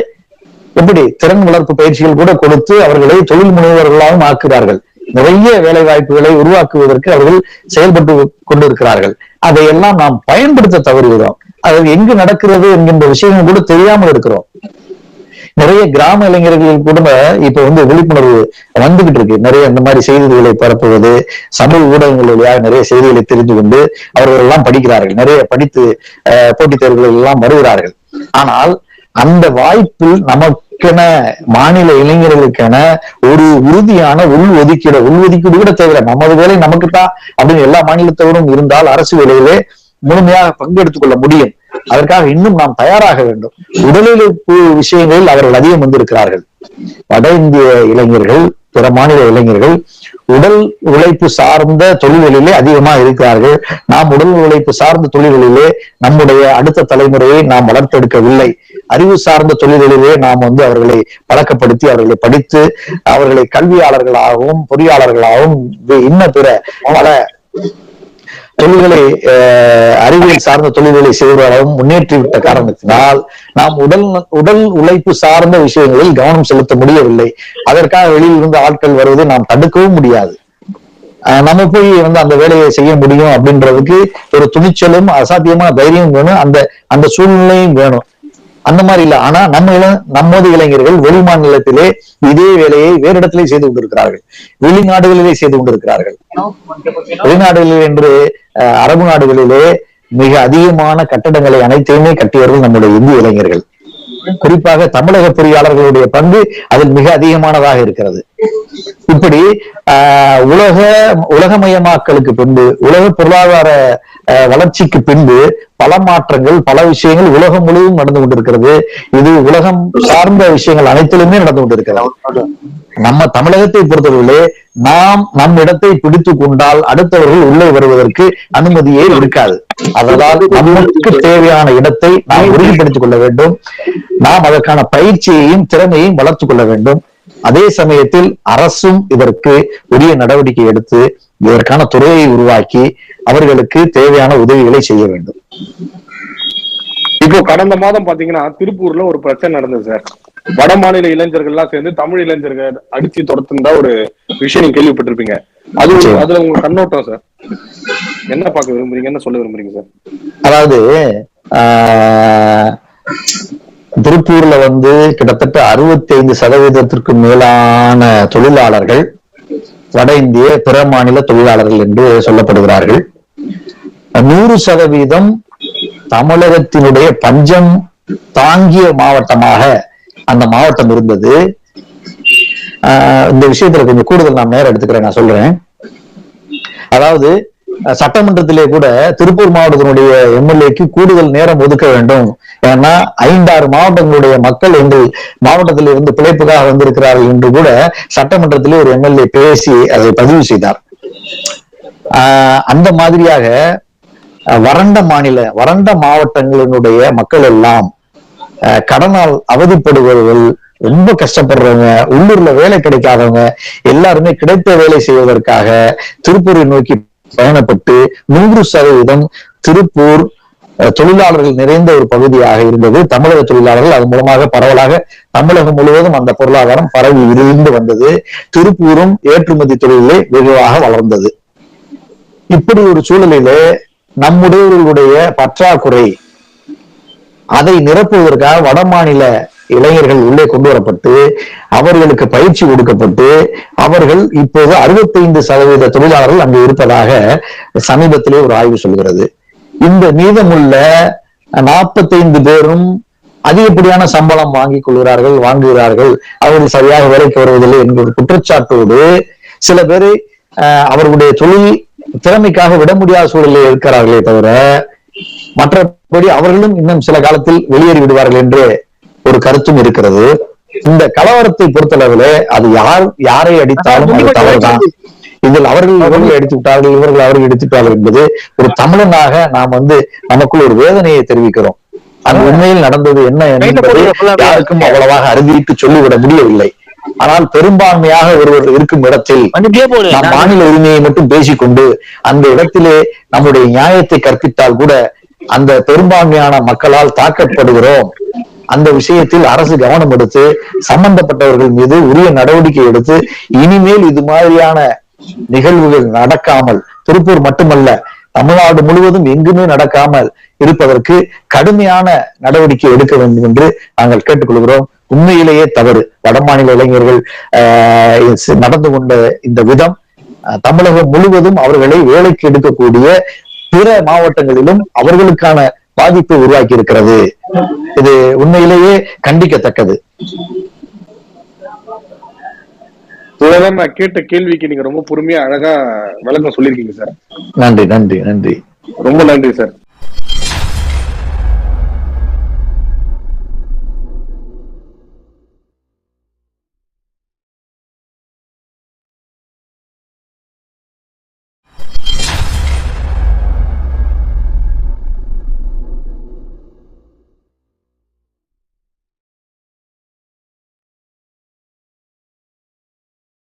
எப்படி திறன் வளர்ப்பு பயிற்சிகள் கூட கொடுத்து அவர்களை தொழில் முனைவர்களாகவும் ஆக்குகிறார்கள். நிறைய வேலை வாய்ப்புகளை உருவாக்குவதற்கு அவர்கள் செயல்பட்டு கொண்டிருக்கிறார்கள். அதையெல்லாம் நாம் பயன்படுத்த தவறுகிறோம். அது எங்கு நடக்கிறது என்கின்ற விஷயங்கள் கூட தெரியாமல் இருக்கிறோம். நிறைய கிராம இளைஞர்கள் கூட இப்ப விழிப்புணர்வு வந்துகிட்டு இருக்கு. நிறைய இந்த மாதிரி செய்திகளை பரப்புவது, சமூக ஊடகங்கள் வழியாக நிறைய செய்திகளை தெரிந்து கொண்டு அவர்கள் எல்லாம் படிக்கிறார்கள். நிறைய படித்து போட்டித் தேர்வுகள் எல்லாம் வருகிறார்கள். ஆனால் அந்த வாய்ப்பில் நமக்கென மாநில இளைஞர்களுக்கென ஒரு உறுதியான உள்ஒதுக்கீடு கூட தேவை. நமது வேலை நமக்குத்தான் அப்படின்னு எல்லா மாநிலத்தவரும் இருந்தால் அரசு வேலையிலே முழுமையாக பங்கெடுத்துக் கொள்ள முடியும். அதற்காக இன்னும் நாம் தயாராக வேண்டும். உடலுழைப்பு விஷயங்களில் அவர்கள் அதிகம் வந்திருக்கிறார்கள். வட இந்திய இளைஞர்கள், பிற மாநில இளைஞர்கள் உடல் உழைப்பு சார்ந்த தொழில்களிலே அதிகமாக இருக்கிறார்கள். நாம் உடல் உழைப்பு சார்ந்த தொழில்களிலே நம்முடைய அடுத்த தலைமுறையை நாம் வளர்த்தெடுக்கவில்லை. அறிவு சார்ந்த தொழில்களிலே நாம் அவர்களை பழக்கப்படுத்தி அவர்களை படித்து அவர்களை கல்வியாளர்களாகவும் பொறியாளர்களாகவும் இன்ன பிற பல தொழில்களை அறிவியல் சார்ந்த தொழில்களை செய்வதாகவும் முன்னேற்றிவிட்ட காரணத்தினால் நாம் உடல் உழைப்பு சார்ந்த விஷயங்களில் கவனம் செலுத்த முடியவில்லை. அதற்காக வெளியில் இருந்து ஆட்கள் வருவதை நாம் தடுக்கவும் முடியாது. நம்ம போய் அந்த வேலையை செய்ய முடியும் அப்படின்றதுக்கு ஒரு துணிச்சலும் அசாத்தியமான தைரியம் வேணும், அந்த சூழ்நிலையும் வேணும். அந்த மாதிரி இல்லை. ஆனா நமது இளைஞர்கள் வெளி மாநிலத்திலே இதே வேலையை வேறு இடத்திலே செய்து கொண்டிருக்கிறார்கள், வெளிநாடுகளிலே செய்து கொண்டிருக்கிறார்கள். வெளிநாடுகளில் என்று அரபு நாடுகளிலே மிக அதிகமான கட்டடங்களை அனைத்தையுமே கட்டியவர்கள் நம்முடைய இந்திய இளைஞர்கள். குறிப்பாக தமிழக பொறியாளர்களுடைய பங்கு அதில் மிக அதிகமானதாக இருக்கிறது. இப்படி உலகமயமாக்கலுக்கு பின்பு, உலக பொருளாதார வளர்ச்சிக்கு பின்பு பல மாற்றங்கள், பல விஷயங்கள் உலகம் முழுவதும் நடந்து கொண்டிருக்கிறது. இது உலகம் சார்ந்த விஷயங்கள் அனைத்திலுமே நடந்து கொண்டிருக்கிறது. நம்ம தமிழகத்தை பொறுத்தவரையிலே நாம் நம் இடத்தை பிடித்துக் கொண்டால் அடுத்தவர்கள் உள்ளே வருவதற்கு அனுமதியே இருக்காது. அதனால் நமக்கு தேவையான இடத்தை நாம் உறுதிப்படுத்திக் கொள்ள வேண்டும். நாம் அதற்கான பயிற்சியையும் திறமையையும் வளர்த்துக் கொள்ள வேண்டும். அதே சமயத்தில் அரசும் இதற்கு உரிய நடவடிக்கை எடுத்து இதற்கான துறையை உருவாக்கி அவர்களுக்கு தேவையான உதவிகளை செய்ய வேண்டும். இப்போ கடந்த மாதம் பாத்தீங்கன்னா திருப்பூர்ல ஒரு பிரச்சனை நடந்தது சார். வட மாநில இளைஞர்கள் எல்லாம் சேர்ந்து தமிழ் இளைஞர்கள் அடிச்சு தொடர்ந்துதான் ஒரு விஷயம் நீங்க கேள்விப்பட்டிருப்பீங்க. அதுல உங்க கண்ணோட்டம் சார், என்ன பார்க்க விரும்புறீங்க, என்ன சொல்ல விரும்புறீங்க சார்? அதாவது திருப்பூர்ல கிட்டத்தட்ட 65% மேலான தொழிலாளர்கள் வட இந்திய பிற மாநில தொழிலாளர்கள் என்று சொல்லப்படுகிறார்கள். 100% தமிழகத்தினுடைய பஞ்சம் தாங்கிய மாவட்டமாக அந்த மாவட்டம் இருந்தது. இந்த விஷயத்துல கொஞ்சம் கூடுதல் நான் நேரம் எடுத்துக்கிறேன், நான் சொல்றேன். அதாவது சட்டமன்றத்திலே கூட திருப்பூர் மாவட்டத்தினுடைய எம்எல்ஏக்கு கூடுதல் நேரம் ஒதுக்க வேண்டும். ஏன்னா 5-6 மாவட்டங்களுடைய மக்கள் எங்கள் மாவட்டத்தில் இருந்து பிழைப்புக்காக வந்திருக்கிறார்கள் என்று கூட சட்டமன்றத்திலே ஒரு எம்எல்ஏ பேசி அதை பதிவு செய்தார். அந்த மாதிரியாக வறண்ட மாவட்டங்களினுடைய மக்கள் எல்லாம் கடனால் அவதிப்படுபவர்கள், ரொம்ப கஷ்டப்படுறவங்க, உள்ளூர்ல வேலை கிடைக்காதவங்க எல்லாருமே கிடைத்த வேலை செய்வதற்காக திருப்பூரை நோக்கி பயணப்பட்டு 100% திருப்பூர் தொழிலாளர்கள் நிறைந்த ஒரு பகுதியாக இருந்தது. தமிழக தொழிலாளர்கள் அதன் மூலமாக பரவலாக தமிழகம் முழுவதும் அந்த பொருளாதாரம் பரவி இருந்து வந்தது. திருப்பூரும் ஏற்றுமதி தொழிலே வெகுவாக வளர்ந்தது. இப்படி ஒரு சூழலிலே நம்முடையவர்களுடைய பற்றாக்குறை, அதை நிரப்புவதற்காக வட மாநில இளைஞர்கள் உள்ளே கொண்டு வரப்பட்டு அவர்களுக்கு பயிற்சி கொடுக்கப்பட்டு அவர்கள் இப்போது 65% தொழிலாளர்கள் அங்கு இருப்பதாக சமீபத்திலே ஒரு ஆய்வு சொல்கிறது. இந்த மீதமுள்ள 45 பேரும் அதிகப்படியான சம்பளம் வாங்குகிறார்கள், அவர்கள் சரியாக வேலைக்கு வருவதில்லை என்கிற குற்றச்சாட்டோடு சில பேரை அவர்களுடைய தொழில் திறமைக்காக விட முடியாத சூழலில் இருக்கிறார்களே தவிர மற்றபடி அவர்களும் இன்னும் சில காலத்தில் வெளியேறி விடுவார்கள் என்று ஒரு கருத்தும் இருக்கிறது. இந்த கலவரத்தை பொறுத்தளவிலே அது யாரை அடித்தாலும் அது தவறுதான். இதில் அவர்கள் அடித்து விட்டார்கள், இவர்கள் அவர்கள் அடித்துவிட்டார்கள் என்பது ஒரு தமிழனாக நாம் நமக்குள் ஒரு வேதனையை தெரிவிக்கிறோம். அது உண்மையில் நடந்தது என்ன என்பது யாருக்கும் அவ்வளவாக அறுதிட்டு சொல்லிவிட முடியவில்லை. ஆனால் பெரும்பான்மையாக ஒருவர் இருக்கும் இடத்தில் நாம் மாநில உரிமையை மட்டும் பேசிக்கொண்டு அந்த இடத்திலே நம்முடைய நியாயத்தை கற்பித்தால் கூட அந்த பெரும்பான்மையான மக்களால் தாக்கப்படுகிறோம். அந்த விஷயத்தில் அரசு கவனம் எடுத்து சம்பந்தப்பட்டவர்கள் மீது உரிய நடவடிக்கை எடுத்து இனிமேல் இது மாதிரியான நிகழ்வுகள் நடக்காமல், திருப்பூர் மட்டுமல்ல தமிழ்நாடு முழுவதும் எங்குமே நடக்காமல் இருப்பதற்கு கடுமையான நடவடிக்கை எடுக்க வேண்டும் என்று நாங்கள் கேட்டுக்கொள்கிறோம். உண்மையிலேயே தவறு. வடமாநில இளைஞர்கள் நடந்து கொண்ட இந்த விதம் தமிழகம் முழுவதும் அவர்களை வேலைக்கு எடுக்கக்கூடிய பிற மாவட்டங்களிலும் அவர்களுக்கான பாதிப்பை உருவாக்கி இருக்கிறது. இது உண்மையிலேயே கண்டிக்கத்தக்கது. நான் கேட்ட கேள்விக்கு நீங்க ரொம்ப பொறுமையா அழகா விளக்கம் சொல்லியிருக்கீங்க சார். நன்றி நன்றி நன்றி, ரொம்ப நன்றி சார்.